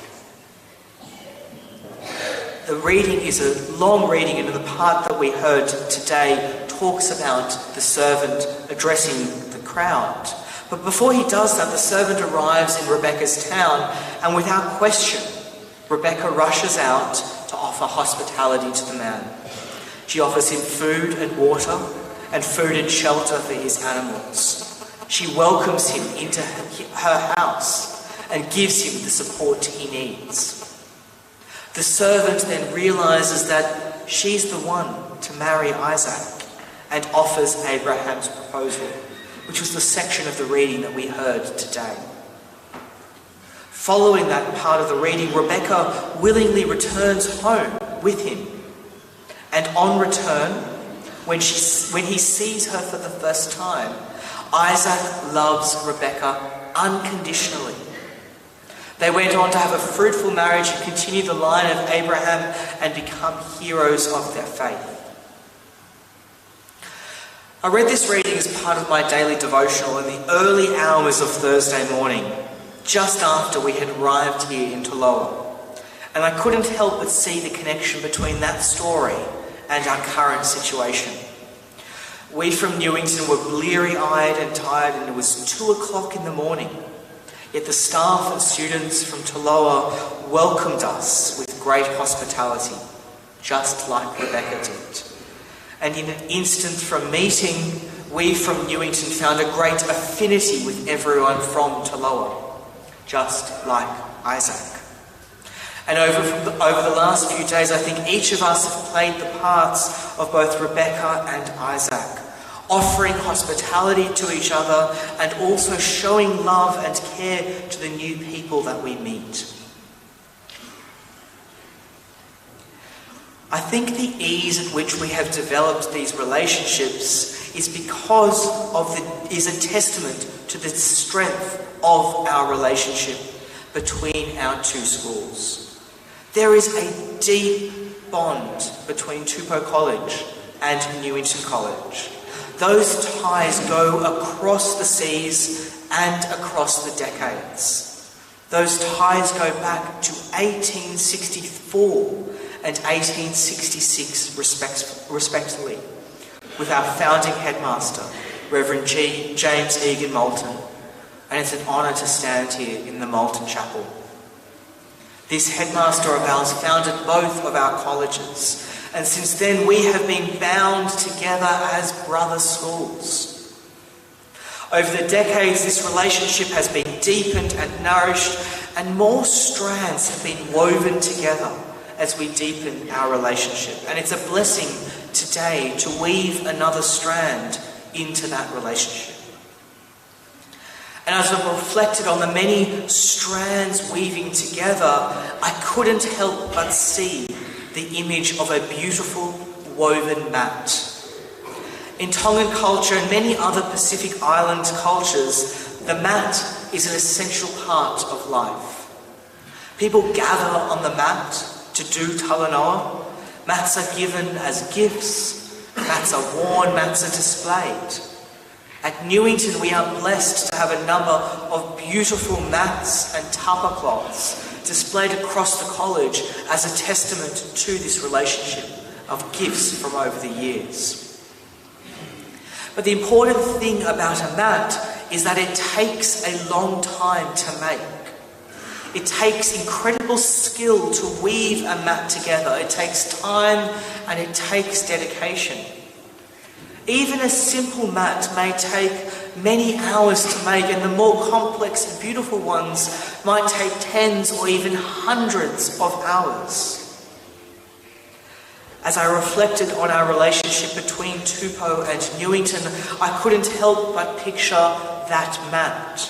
The reading is a long reading, and the part that we heard today talks about the servant addressing the crowd. But before he does that, the servant arrives in Rebekah's town, and without question, Rebekah rushes out to offer hospitality to the man. She offers him food and water, and food and shelter for his animals. She welcomes him into her house and gives him the support he needs. The servant then realizes that she's the one to marry Isaac and offers Abraham's proposal, which was the section of the reading that we heard today. Following that part of the reading, Rebekah willingly returns home with him. And on return, when he sees her for the first time, Isaac loves Rebekah unconditionally. They went on to have a fruitful marriage and continue the line of Abraham and become heroes of their faith. I read this reading as part of my daily devotional in the early hours of Thursday morning. just after we had arrived here in TOLOA. And I couldn't help but see the connection between that story and our current situation. We from Newington were bleary-eyed and tired, and it was 2 o'clock in the morning. Yet the staff and students from TOLOA welcomed us with great hospitality, just like Rebecca did. And in an instant from meeting, we from Newington found a great affinity with everyone from TOLOA, just like Isaac. And over the last few days, I think each of us have played the parts of both Rebecca and Isaac, offering hospitality to each other and also showing love and care to the new people that we meet. I think the ease at which we have developed these relationships is a testament to the strength of our relationship between our two schools. There is a deep bond between Tupou College and Newington College. Those ties go across the seas and across the decades. Those ties go back to 1864 and 1866 respectively, with our founding headmaster, Reverend James Egan Moulton, and it's an honour to stand here in the Moulton Chapel. This headmaster of ours founded both of our colleges, and since then we have been bound together as brother schools. Over the decades, this relationship has been deepened and nourished, and more strands have been woven together as we deepen our relationship. And it's a blessing today to weave another strand into that relationship. And as I've reflected on the many strands weaving together, I couldn't help but see the image of a beautiful woven mat. In Tongan culture and many other Pacific Island cultures, the mat is an essential part of life. People gather on the mat to do talanoa. Mats are given as gifts. Mats are worn, mats are displayed. At Newington, we are blessed to have a number of beautiful mats and tapa cloths displayed across the college as a testament to this relationship of gifts from over the years. But the important thing about a mat is that it takes a long time to make. It takes incredible skill to weave a mat together. It takes time and it takes dedication. Even a simple mat may take many hours to make, and the more complex and beautiful ones might take tens or even hundreds of hours. As I reflected on our relationship between Tupou and Newington, I couldn't help but picture that mat.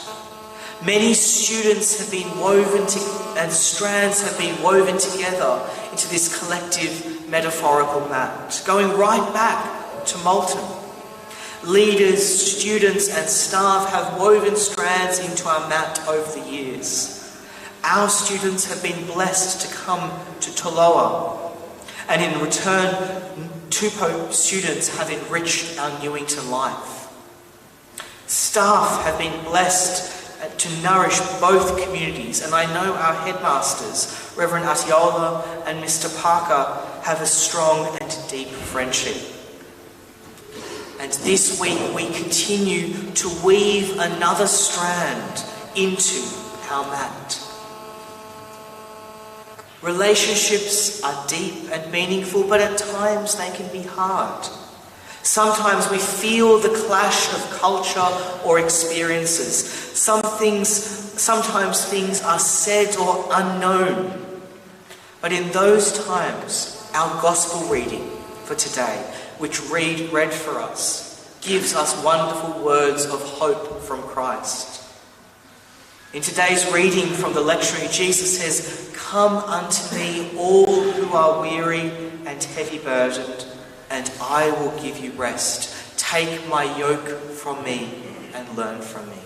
Many students have been and strands have been woven together into this collective metaphorical mat, going right back to Moulton. Leaders, students and staff have woven strands into our mat over the years. Our students have been blessed to come to TOLOA, and in return, Tupou students have enriched our Newington life. Staff have been blessed to nourish both communities, and I know our headmasters, Reverend Atiola and Mr. Parker, have a strong and deep friendship. And this week we continue to weave another strand into our mat. Relationships are deep and meaningful, but at times they can be hard. Sometimes we feel the clash of culture or experiences. Sometimes things are said or unknown. But in those times, our gospel reading for today, which read for us, gives us wonderful words of hope from Christ. In today's reading from the lectionary, Jesus says, "Come unto me, all who are weary and heavy burdened, and I will give you rest. Take my yoke from me and learn from me."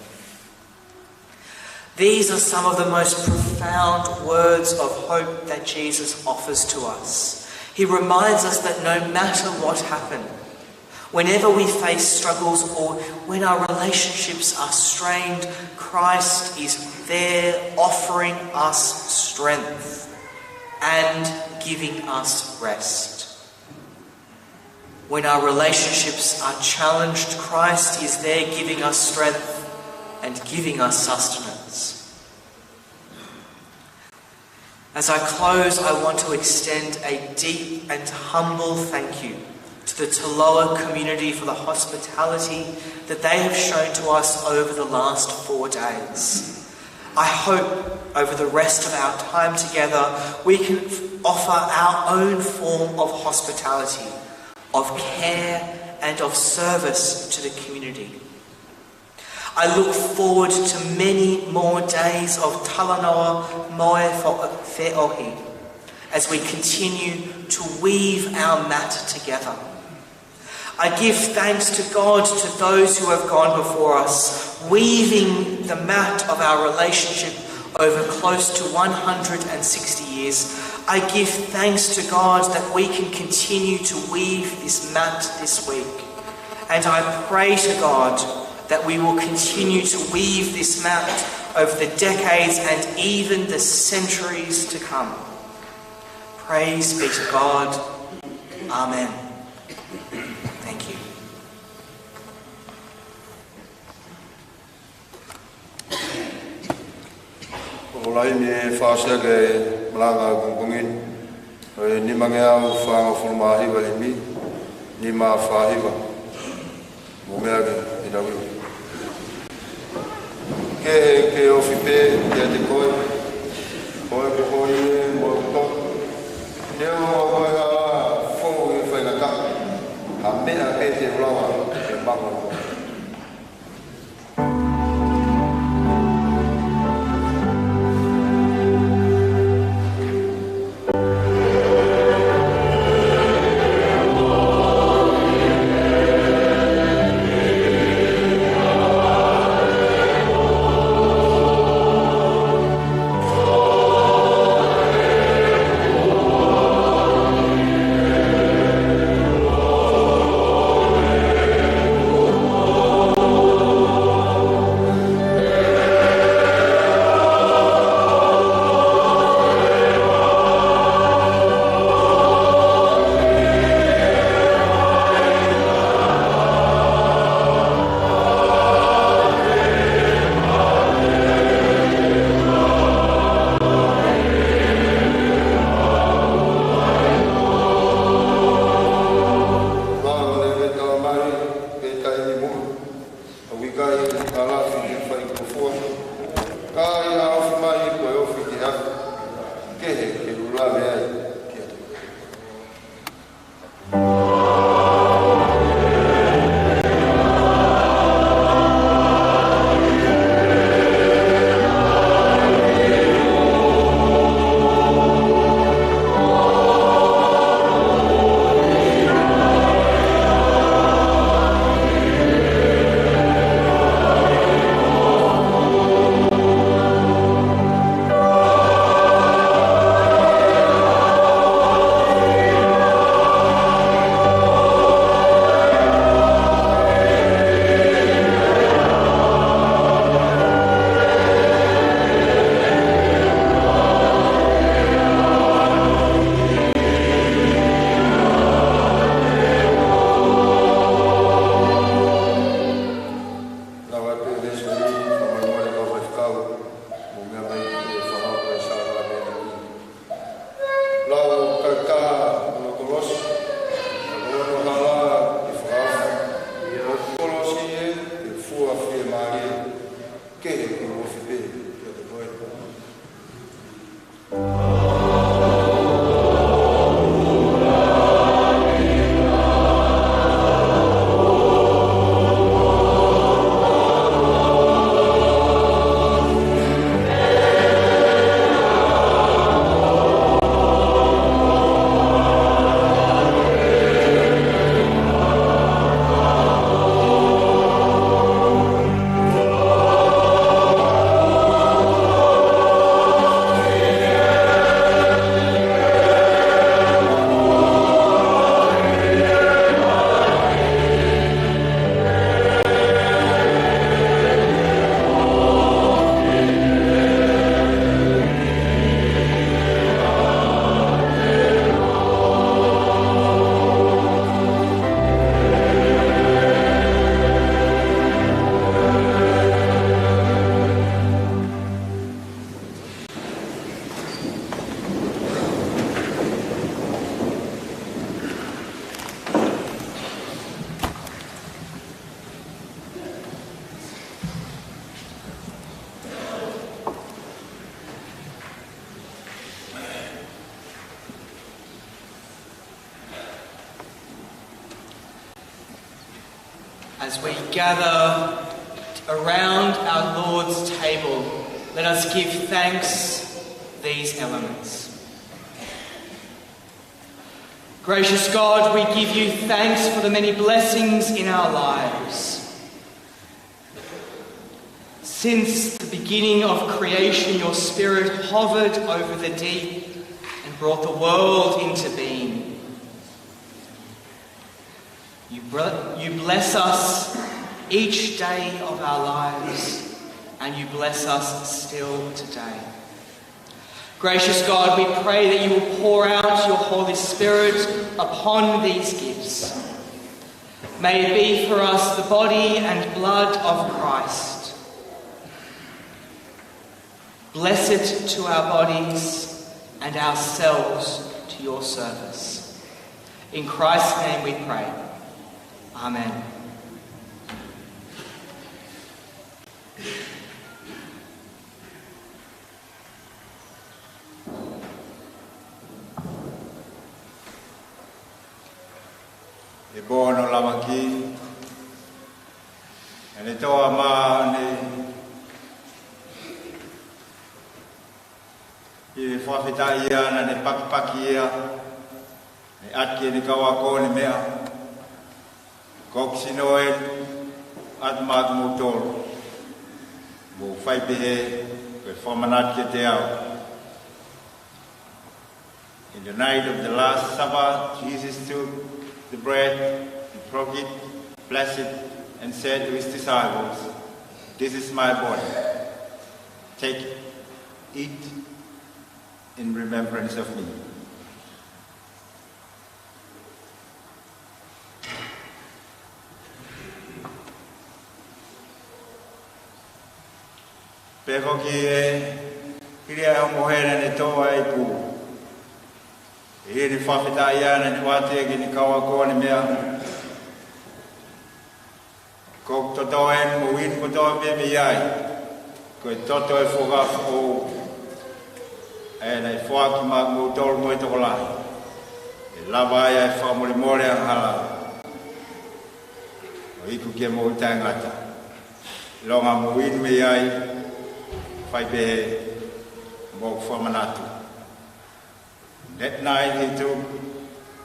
These are some of the most profound words of hope that Jesus offers to us. He reminds us that no matter what Whenever we face struggles or when our relationships are strained, Christ is there offering us strength and giving us rest. When our relationships are challenged, Christ is there giving us strength and giving us sustenance. As I close, I want to extend a deep and humble thank you to the TOLOA community for the hospitality that they have shown to us over the last 4 days. I hope over the rest of our time together we can offer our own form of hospitality, of care and of service to the community. I look forward to many more days of Talanoa Moe Fe'ohi as we continue to weave our mat together. I give thanks to God to those who have gone before us, weaving the mat of our relationship over close to 160 years. I give thanks to God that we can continue to weave this mat this week. And I pray to God that we will continue to weave this mat over the decades and even the centuries to come. Praise be to God. Amen. Thank you. Olai me whaasea ke Malanga Pongipongi. Ni mangea o whaanga whulmahiwa i mi. Ni maa whahiwa. Mo mea ke ina wiu. Ke ofi pe, ke te koe. Koe ke koe, mo to. Neo koe a whongu i whainga ka. Ha mea pe te ulawa e mango. As we gather around our Lord's table, let us give thanks these elements. Gracious God, we give you thanks for the many blessings in our lives. Since the beginning of creation, your Spirit hovered over the deep and brought the world into being. You bless us each day of our lives, and you bless us still today. Gracious God, we pray that you will pour out your Holy Spirit upon these gifts. May it be for us the body and blood of Christ. Bless it to our bodies and ourselves to your service. In Christ's name we pray. Amen. E bono lamaki, e toa ma i whawhita ia na ne pakipaki ia, ne atki ni kawako ni mea, koksino e at maat mutol, mo whaipehe, koe whamanat ke te au. In the night of the Last Supper, Jesus took the bread, he broke it, blessed it, and said to his disciples, "This is my body. Take it, eat in remembrance of me." Peko ki e kiria o mohere ne toa e pu. E ni whawhita ia na ni wate ki ni kawa koa ni mea. Ko toto e mo win ko toa me me iai. Ko e toto e whokaf o. E nei whaki mak mo tolu mo e toko lai. E lava ia e whamore more ang hala. O iku kia mo utai ngata. Longa mo win me iai. Whaipehe mo whamanatu. That night he took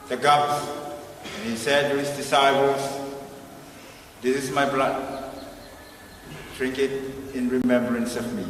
the cup and he said to his disciples, "This is my blood. Drink it in remembrance of me."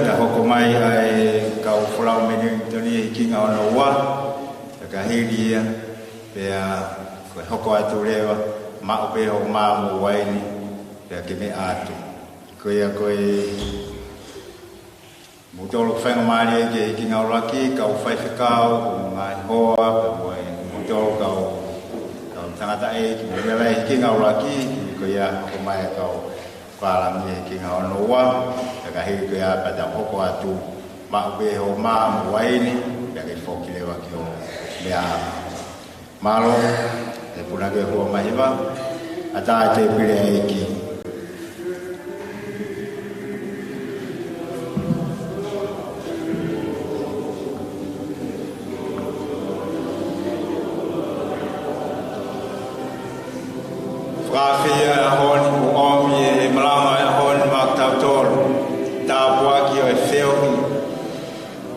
ka hoko mai ai ka ufulau meni toni ki ngau no wa ka hiria pe ko hoko atu lewa ma pe o ma mo wai ni pe ke me atu ko ia ko mo tolo fenga mai ke ki ngau laki ka u fai fikau ngai hoa mo mo tolo ka tangata e ki mo lai ki ngau laki ko ia ko mai ka para mi ki ngau no wa ka hi ko ia pa da hoko atu ma be o ma mo wai ni ya ke fo ki lewa ki o me a malo e puna ke ho mai va ata te pire e ki Frafia hon omi e malama hon maktautor ta buaki o feohi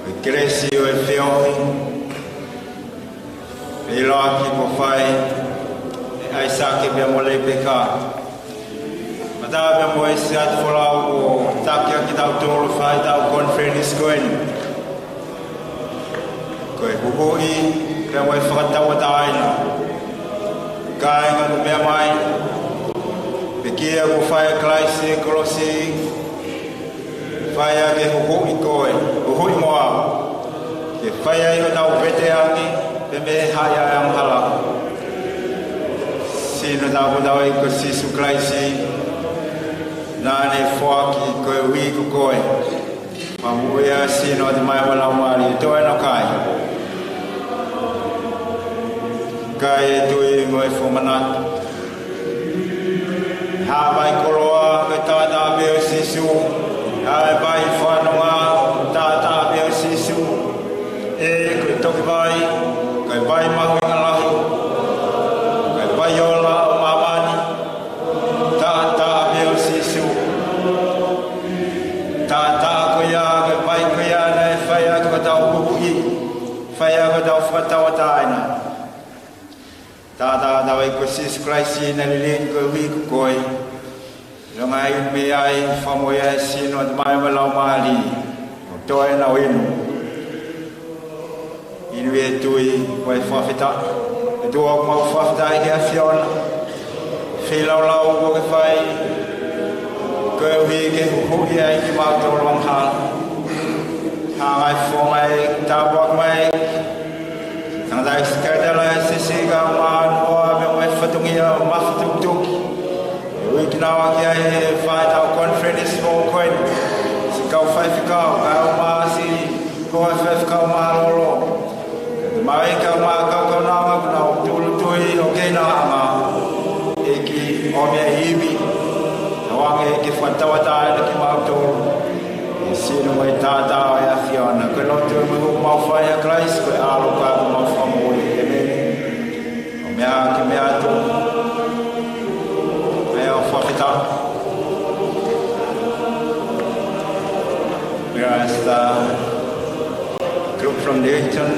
e cresci o feohi e loaki po fai e ai sake be mole peka mata be mo e sat fola o takia ki tau tolo fai tau conference going ko e buhoi ke mo e fakatau taina kai ngam me mai Pekia ko fire Kolisi Kolisi fire ke ho ikoe ho moa ke fire yo tau vete aki pe me haya am hala sino tau dau ko sisu Kolisi nane foaki ko wi ko koe pamuya sino de mai wala mari to eno kai kai tu mo e fomana Habai koloa ke tata beo sisu Habai whanonga tata beo sisu E ke toki bai Kai bai mahu inga lahi Kai bai ola o mamani Tata beo sisu Tata koia Kai bai koia na e whaia Ka tau buhui Whaia ka tau whatau ataina Tata tawai ko sis Kolisi na lilin ko hui ko koi Longai me ai famoya sino at mai malau mali to e na winu inwe tui ko fafita do mo fafita ia fion filau lau ko ke fai ko hui ke hu ia ki ma to long ha ai fo mai ta bok mai Nang dai skadala sisi ga man o be mo fatungia ma fatuk we now here find our conference for coin si kau fai fikau kau ma si ko fai fikau ma lolo mai ka ma kau na tulu tui okay na ama eki o me hibi awang eki fatawata ki ma to si no mai tata ya fiona ko lo tu mo ma fai a Christ ko alo ka ma fa mo o me a to Whereas the group from the Eton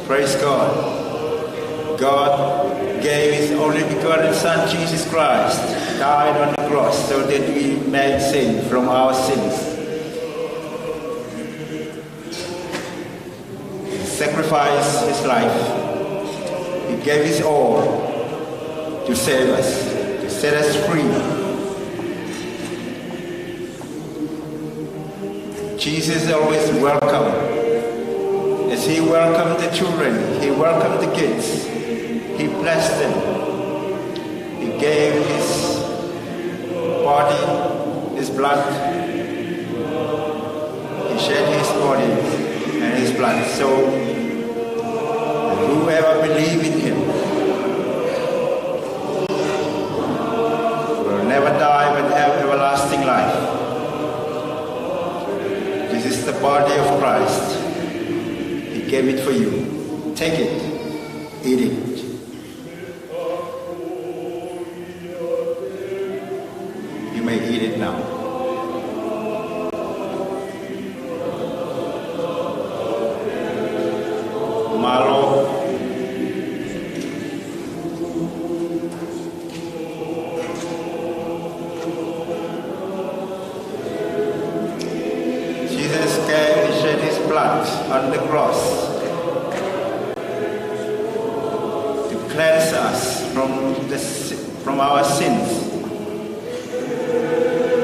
praise God. God gave His only begotten Son, Jesus Christ, died on the cross so that we may sin from our sins. He sacrificed His life. He gave His all to save us, to set us free. Jesus is always welcome. As He welcomed the children, He welcomed the kids. He blessed them. He gave His body, His blood. He shed His body and His blood. So whoever believes in Him will never die but have everlasting life. This is the body of Christ. He gave it for you. Take it. Eat it. You may eat it now. on the cross to cleanse us from our sins.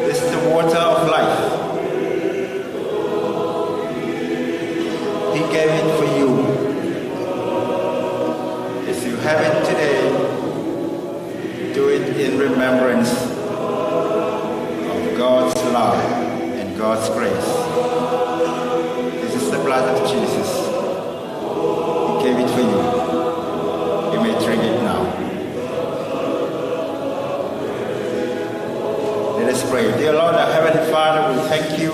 This is the water of life. He gave it for you. If you have it today, do it in remembrance of God's love and God's grace. This is the blood of Jesus. He gave it for you. You may drink it now. Let us pray. Dear Lord, our Heavenly Father, we thank you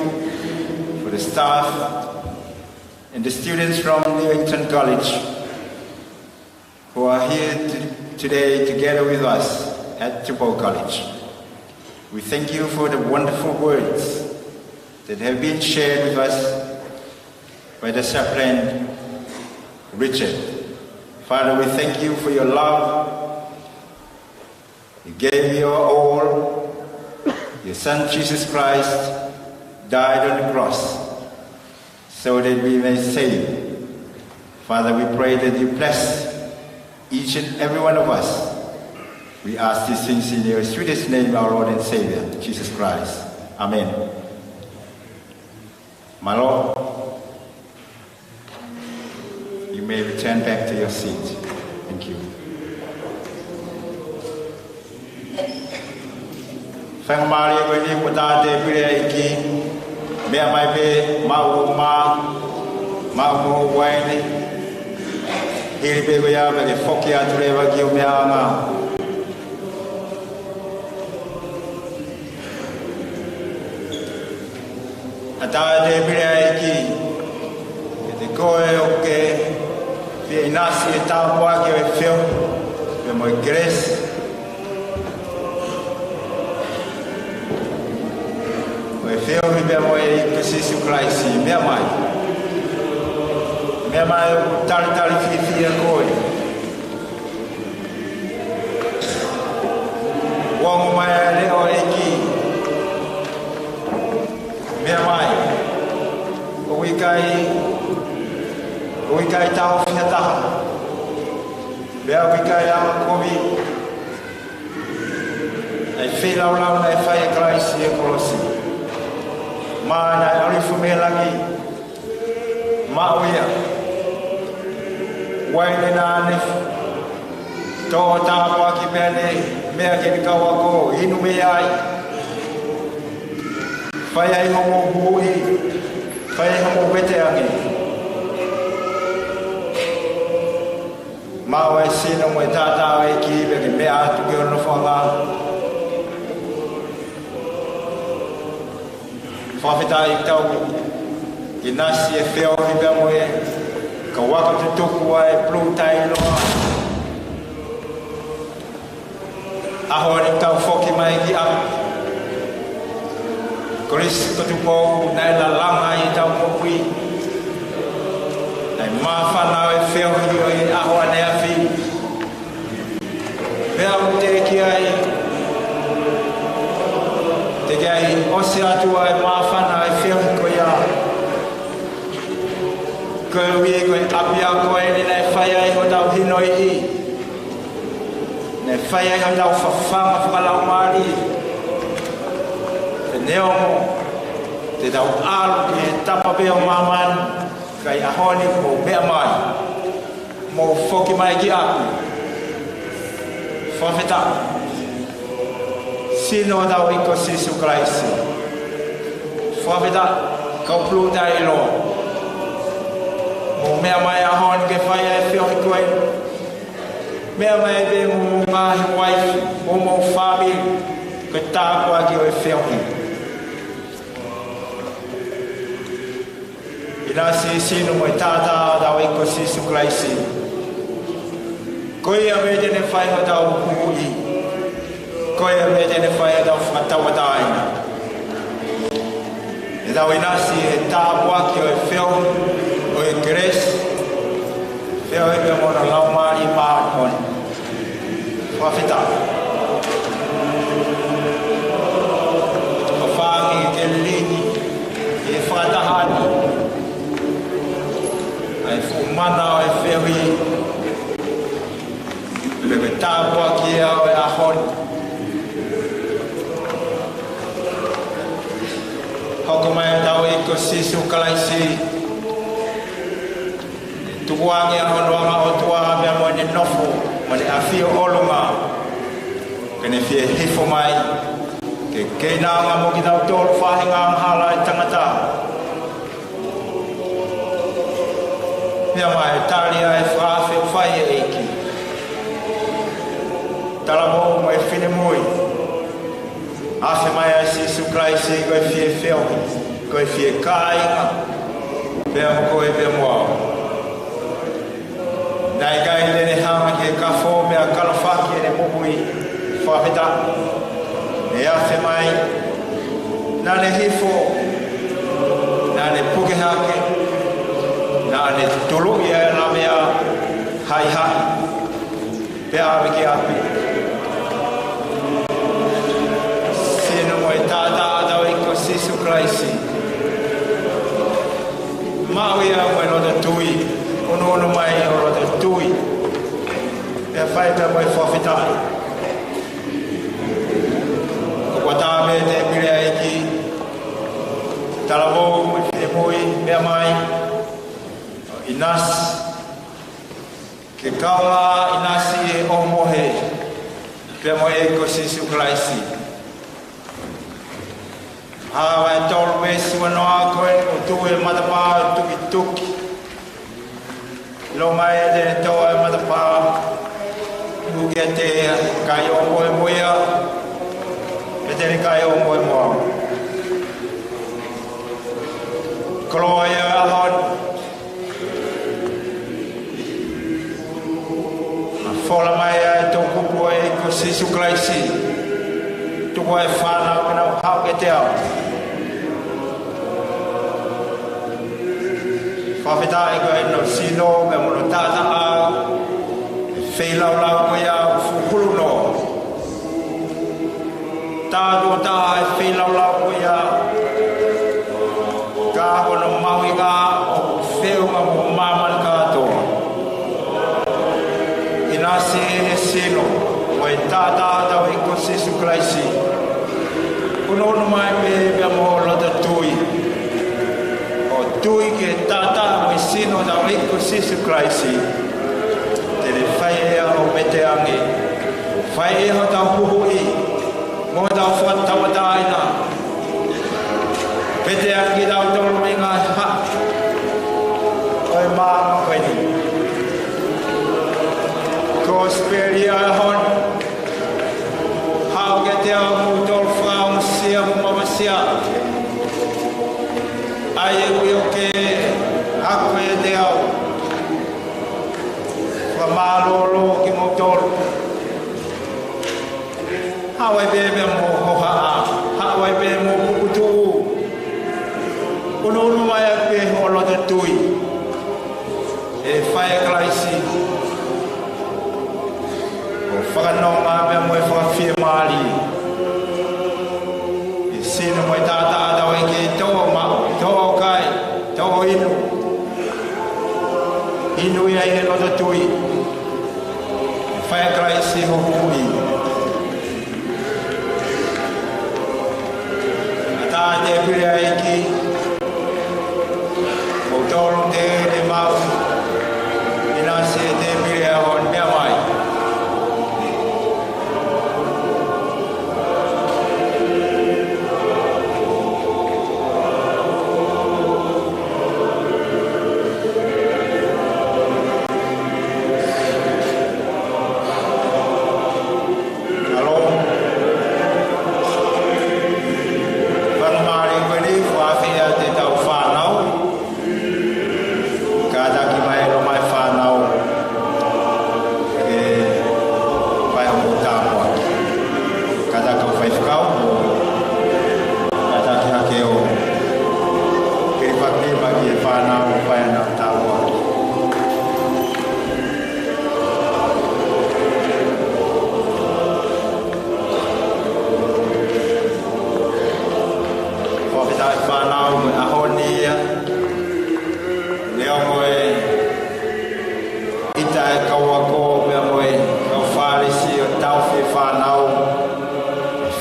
for the staff and the students from Newington College who are here today together with us at Tupou College. We thank you for the wonderful words that have been shared with us by the chaplain Richard. Father, we thank you for your love. You gave your all. Your Son Jesus Christ died on the cross so that we may save. Father, we pray that you bless each and every one of us. We ask these things in your sweetest name, our Lord and Savior, Jesus Christ. Amen. My Lord, you may return back to your seat. Thank you. Thank Maria when you put out the break. May I be ma wine. Here be we have the Fokia to ever give me a Atade Briaiki, the Goe, okay, the Nasi Tabua, give a film, the my grace. We feel we be more Jesus Christ, me amai. Me amai, tali fifi and Goe. Wong my leo eki. Me amai. We kai tau fina taha. Bea we kai ama komi. Ai whilau lau nai whai Kolisi e Kolisi. Ma nai arifu me langi. Ma uia. Waine na anif. Tō tāpua ki mene. Mea ki ni kawako. Inu me ai. Whai ai homo hui. Whai homo wete angi. Mawa e sino mo e tātau e ki iwe ki mea atu ki ono whanga. Whawhita i tau ki nasi e whio hi bea mo e ka waka tu tuku a e plu tai loa. Aho ni tau whoki mai ki a. Kolisi ko Tupou nai la langa i tau mokui. Nai mawhanau e whio hi o i aho ane a whi. Pea o te ki ai. Te ki ai osi atua e mawhanau e whio hi ko ia. Koe ui koe api a koe ni nai whai ai ho tau hinoi i. Nai whai ai ho tau whawhanga whakalau maari. Te neo mo. Te tau alu ki he tapa peo maman. Kai ahoni mo mea mai. Mo whoki mai ki aku. Whawhita. Sino tau i ko Sisu Kraisi. Whawhita. Kau plu tai loa. Mo mea mai ahoni ke whai e whiohi koe. Mea mai be mo ngahi waifi. Mo whabi. Koe tāpua ki o e whiohi. Ina si sino mo tata da o ko Sisu Kraisi. Koe a me ne whai ho tau hui. Koe a me ne whai ho tau whakatawataina. E tau ina si e tāpua ki o e whio, o e grace. Whio e me mona lau maari pākon. Whawhita. O whangi ke lini, e whakatahani. hon. Hoko mai tau I ko sisu kalaisi. Tukuangi ahon wanga o tua mea mo ni nofo. Mo ni afio olunga. Kene fie hifo mai. Ke keina mo ki tau tolu whahinga ang hala I tangata. Mea mai talia e whaafi o whai e eiki. Talamo mai whine mui. Ase mai a Sisu Kraisi koe fie whio. Koe fie kāinga. Pea mo koe pea moa. Nai kai lene hanga ke kafo mea kalawhaki e ne mopui. Whawhita. E ase mai. Nane hifo. Nane pukehake. Nane tulu ia e la mea hai hai. Pea awe ki api. Sino mo e tāta atau I ko Sisu Kraisi. Mau ia mo e rota tui. Ono mai o rota tui. Pea whai pea mo e whawhitai. Watabe te pire aiki. Talamo mo e whine mea mai. Inas. Ke kaua inasi e o mohe. Pea mo e ko Sisu Kraisi. Hawa e tolu e siwanoa koe o tu e matapā tuki tuki. Lo mai e te toa e matapā. Nuki e te kai o moe moea. E te kai o moe moa. Koloa e ahon. Fola mai e tō kupu e ko Sisu Kraisi. Tuko e whanau kena hau ke te au. Whawhita e koe no sino me mono tata au. Wheilau lau koe au fukulu no. Tātua tā e wheilau lau koe au. Ka hono maui ngā o wheunga mo mamana katoa. Inasi e sino, mo e tātā tau I ko Sisu Kraisi. Unono mai me mo lota tui. O tui ke tātā mo e sino tau I ko Sisu Kraisi. Tere whai ea o mete ange. Whai ea o tau huhui. Mo tau whatawataina. Mete ange tau tolu me ngā ha. Oi māma koe ni. Prosperia hon. Hau ke te au mutol whao masia mo mamasia. Ai e ui o ke ako e te au. Whamalolo ki mutol. Hau e bebe mo hohaa. Hau e bebe mo pukutu. Unono mai a pe holo te tui. E whae Kraisi. Whakanonga mea mo e whakawhia maari. I sino mo e tātā tau e ke toa mau, toa o kai, toa o inu. Inu ia I rota tui. E whae Kraisi ho hui. A tā te pire aiki. O tōru te re mau. Ina se te pire ahon mea mai.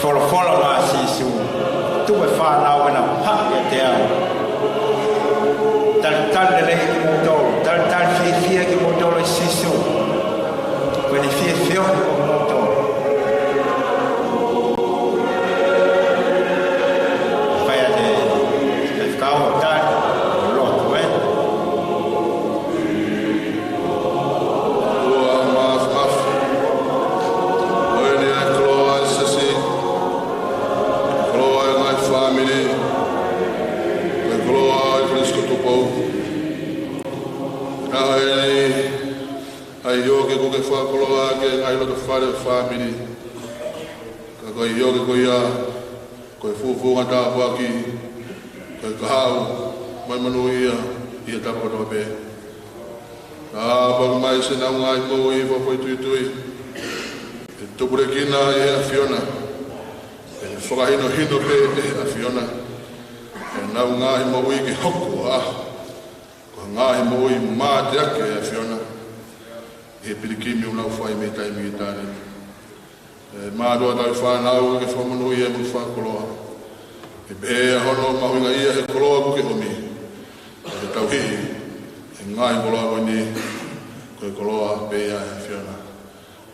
wholofola ngā sisu, tuwe whanau ena hake te au. Tali rei ki motoro, tali whiwhia ki motoro sisu, koe ni whiwhio ki motoro. Whaia te whakao tali, roto e. Tupou. Ai yoke ko ke whakoloa ke ai loto whare whamiri. Ka koe yoke ko ia, koe fufunga tā waki, koe kahau, mai manu ia tapa kotoa pē. Paka mai se nau ngai mou i whapoi tui tui. E tupure kina i a Fiona. E whakahino hino pē a Fiona. Nau ngahi maui ki hoku ko ngahi maui mā te ake e Fiona. He pirikimi unau whai me taimi i tāne. Mā roa tau whanau ke whamanui e mu whakoloa. E pēa hono mahuinga ia he koloa kuke homi. E tau hihi, e ngahi koloa koe ni, koe koloa pēa e Fiona.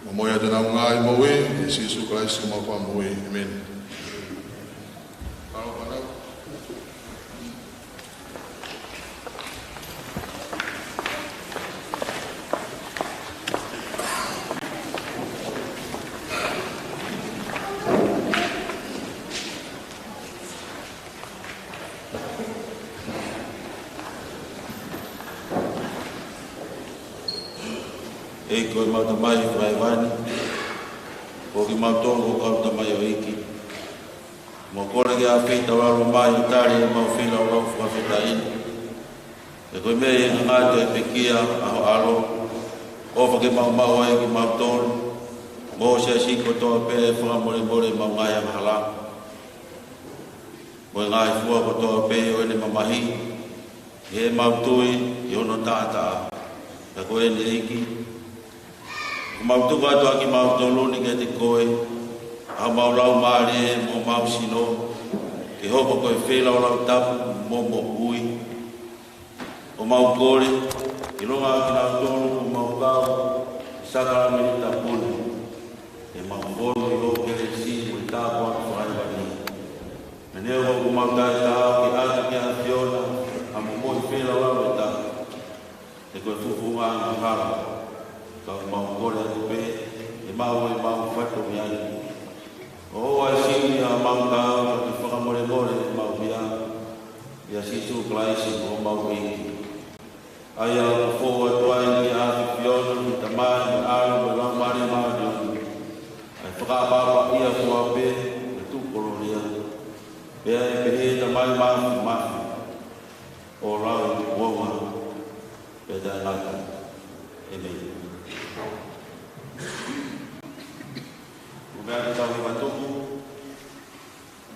Mamoia te nau ngahi maui, e Sisu Christ ma wha maui. Amen. E koe mau tamai whai wani, o ki mau tongo kau tamai o iki. Mo kore ki a whita waro mai o tari e mau whina o rau whawhita ini. E koe mea e ngātua e pekia aho alo, o whake mau mau ai ki mau tono, mo se siko toa pere whakamore more mau ngai ang hala. Mo e ngai fua ko toa pere o ene mamahi, e mau tui i ono tātaa, e koe ene iki. Mau tuku atu aki mau toluni ke te koe, a mau lau maare mo mau sino, ke hopo koe whela o lau tapu mo ui. O mau kore, i runga aki nau tonu o mau kau, sakara meni tapuni. E mau mbolo i hopo kere si mo i tāpua ki whaibani. Me neo hopo mau tai tau ki ata ki a Fiona, a mo mo i whela o lau e tapu. E koe fufunga anga hara. Kau mau kore atu pē, e mau whato mi ari. O ai siwi a mau kau, ki whakamore more e mau mia, i a Sisu Christ o mau iki. Ai au ka fōa tuai ni a ki Fiona, ki tamai, ki aro, ki lau mari mau dionu. Ai whakapapa ia kua pē, e tūkoro ria. Pea e pehe tamai mafi. O rau wonga, pe tai nata. Amen. Mea te tau i matuku,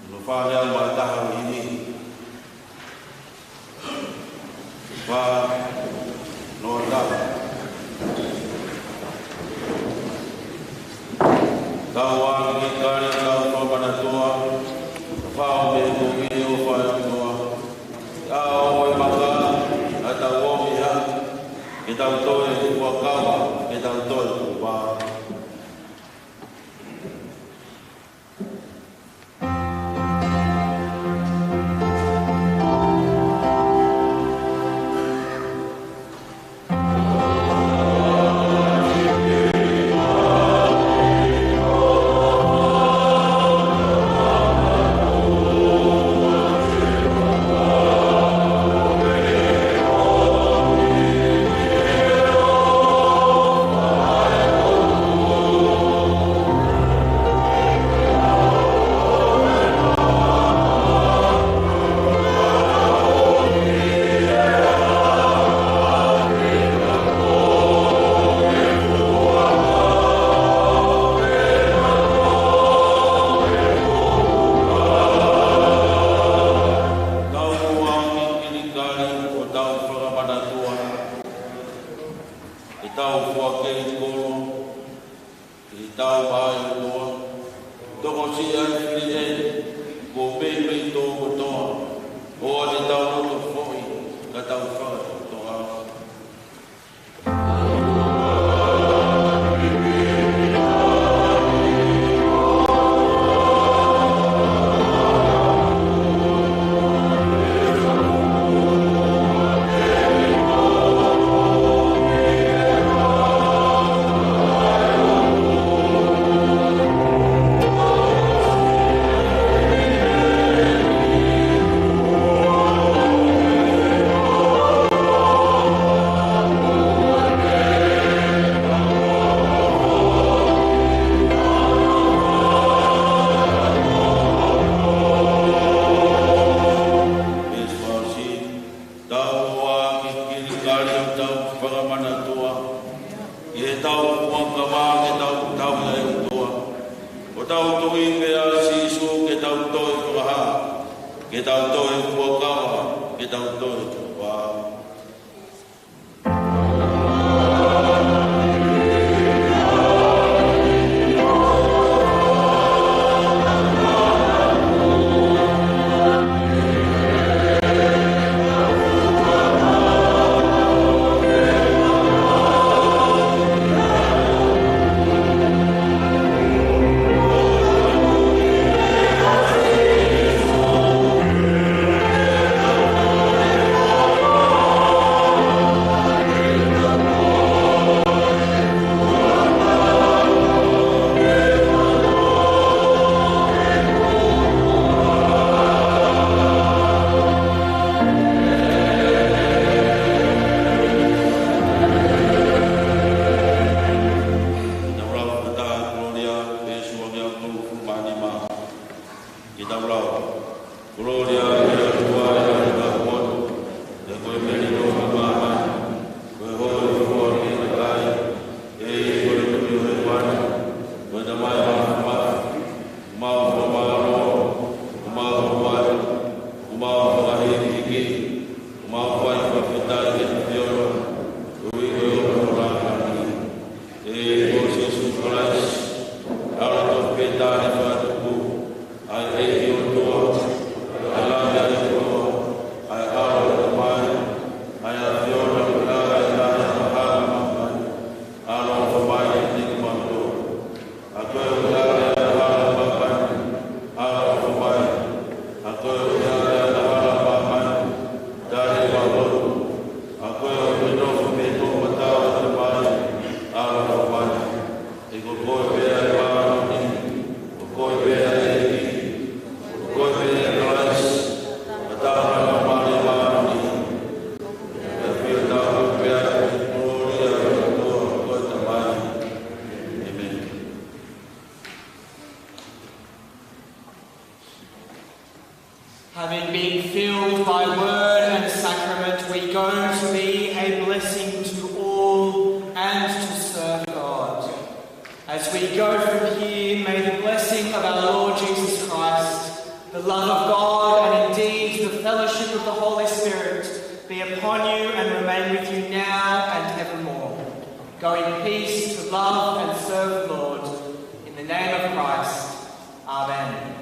no whare au ma taha ini. Wha no taha. Kau wāki ki kāre kau whapana toa, whao me kuki o whaia toa. Kau oi maka, a tau omi ha, ke tau toe kua kawa, ke tau toe kua. Tau mai o toa, toko si ai tau tui ngea si isu ke tau toi kuaha, ke tau toi kuakawa, ke tau toi kuaha. Having been filled by word and sacrament, we go to be a blessing to all and to serve God. As we go from here, may the blessing of our Lord Jesus Christ, the love of God, and indeed the fellowship of the Holy Spirit be upon you and remain with you now and evermore. Go in peace to love and serve the Lord. In the name of Christ. Amen.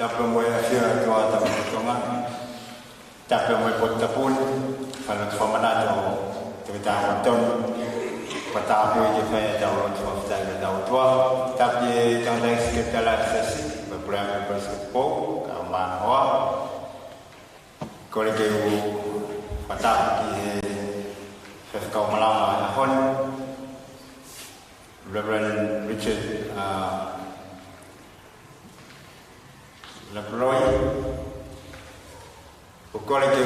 Tapi mo afia tua ta tonga. Tapi mo potapun kalau famana to kita ton patapu je fa ta ron fa ta ta tua tapi trong đây kita la sesi beberapa persepo kama hoa ko le ke patap ki fa ka Malanga hon Reverend Richard Lebroi ukole ke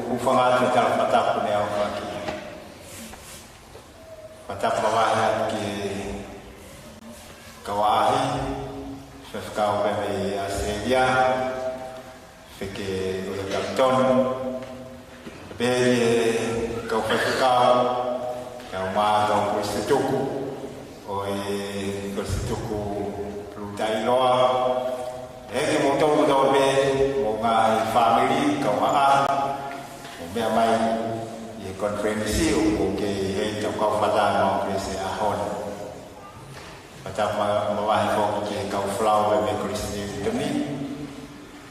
ufanga ta patap ne au ki patap bawa ki kawahi fekau bebe asedia feke o kapton be kau fekau kau ma kau kustuku oi kustuku plutai loa Eki motor do be mo ngai family kau a be mai ye konferensi o ke he kau fata no krisi a hon Pata mawai ko ke kau flower be krisi tuni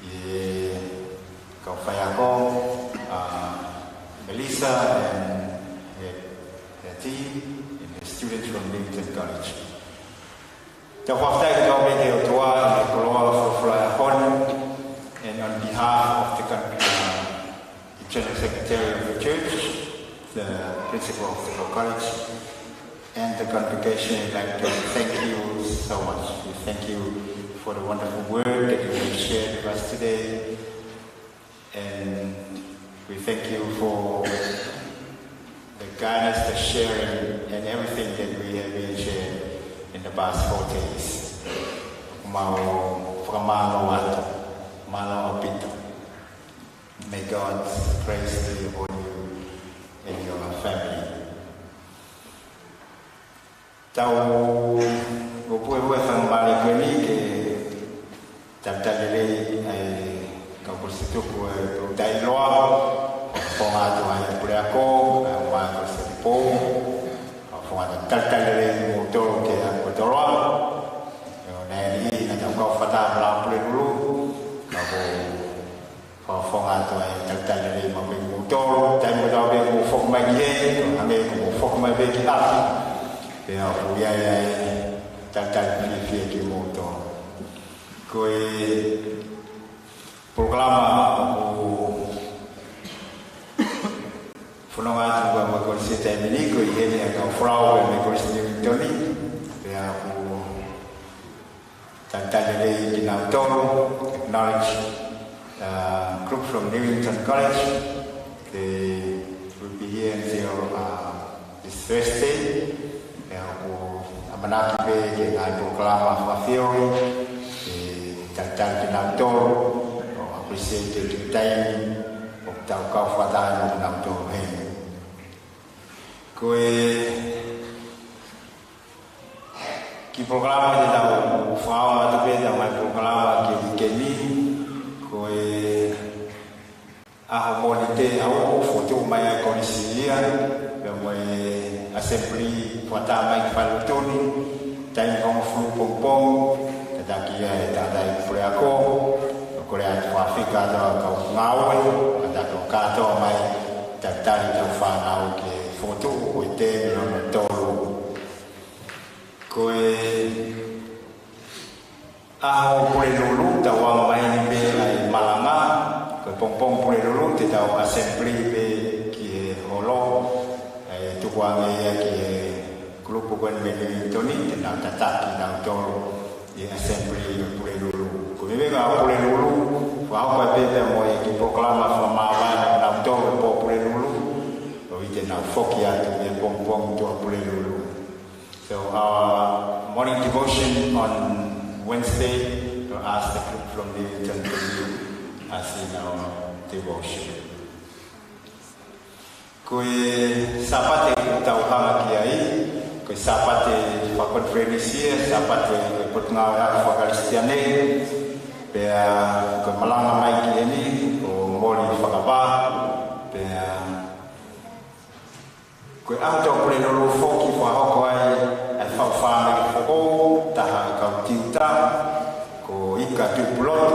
ye kau faya ko Melissa and the team and the students from Lincoln College The Waftai Government of Tua and the TOLOA for Hon, and on behalf of the General Secretary of the Church, the Principal of the College, and the congregation, I'd like to thank you so much. We thank you for the wonderful word that you have shared with us today, and we thank you for the guidance, the sharing, and everything that we have been sharing in the past 4 days. May God's grace be upon you and your family. Tau upue sang bali kini ke tatale ai kau persituku dai loa ponga tu ai priako ma persipo ponga tatale motor ke aku tolong nei na kau fata la pule dulu kau ponga tu ai tatale ma motor tai mo be mo fok mai ye ame mo fok mai be kita ya punya tatale ni ke motor koi programa aku funonga tu ma ko sita mini ko yene ka frau me ko sita toni ya aku tantale di nautor acknowledge group from Newington College. They will be here until this Thursday. Ya aku amanaki be dengan programa Vava'u tantale di nautor appreciate the time of the Kafatan of Nautor Hen. Kue ki programa de tau fama tu pe mai programa ki keni kue monite au foto mai Kolisi be mai assembly fata mai falutoni tai kong flu pompong tadaki ai tadai priako Korea Afrika do kau ngawe ada kau mai tatari do fanau ke foto oite no tolu koe pule lulu tawa mai be ai Malanga ko pompong pule lulu te tawa assembly be ki holo tu kuange ki grupo kon be toni te na tataki na tolu ye assembly pule lulu ko be ga pule lulu wa pa be mo ki proclama fama na tolu po pule lulu o ite na fokia te be pompong to pule lulu. So our morning devotion on Wednesday, to ask the group from the Newington to lead us in our devotion. Kue sapate tau hanga kiai, kue sapate konferensi, sapate pertengahan Kristiane, pea kue Malanga mai kiai ko moli fakaba, pea kue auto pule lulu foki fa hokai fa me ko taha ka tiuta ko ika tu plot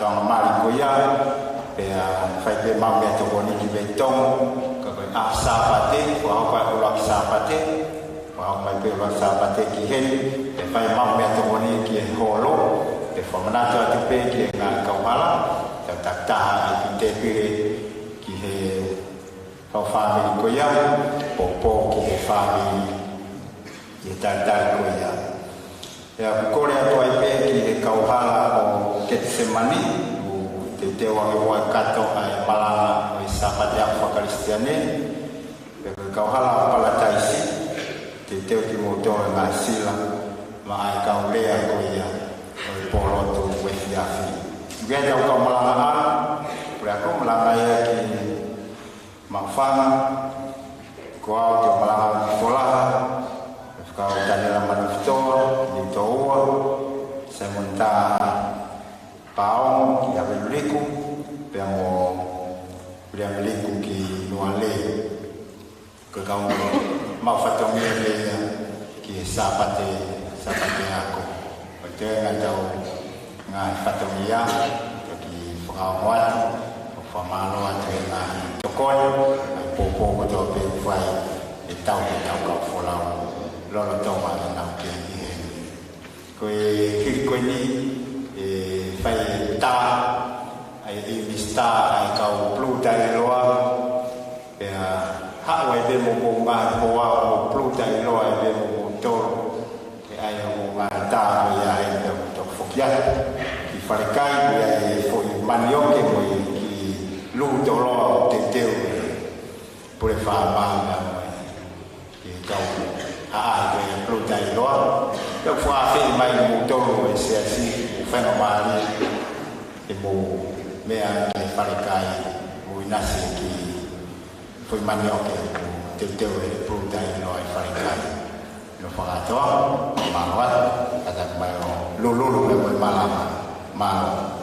tong mari ko ya pe fai pe mau me to ni ki betong ka ko sapate wa ko ulak sapate wa mai pe ulak sapate ki hen pe fai mau me to ni ki holo pe fa mana to pe ki nga ka wala ta ta ki te pe ki he fa family ko ya popo ki family ye ta ko ya ya ko le to ai pe ki ka wala o Getsemani te wa kato ai Malanga o Sapate Kristiane pe ka hala pala taisi te ki mo to na sila ma ai ka le ko ya o polo to we ya fi ge ja ka Malanga pra ko Malanga ya ki ma fana ko au Malanga pola ka utani la manufto ni toa se monta pao ki ave liku pe liku ki nuale ke kau mau fatong le ki sapate ako pate ngau ngai fatong ya ki pengawat pemalo ate na tokoi popo ko to pe fai tau ka folau lolo to ma na ki ko ni fai ta ai vista ai kau plu dai loa pe ha wai be mo ma ho wa plu dai loa be mo to pe ai mo ma ta ya ai to fokia ki fare kai ai fo manio ke mo ki lu to lo te te pure fa ma ki kau ai be plu dai loa yo fa fe mai mo to se si fai ma e mo mea ke wharekai mo inasi ki foi manioke te teo e prutai no e wharekai no whakatoa maroat kata kumai o lululu me mo malama maro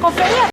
Ko whea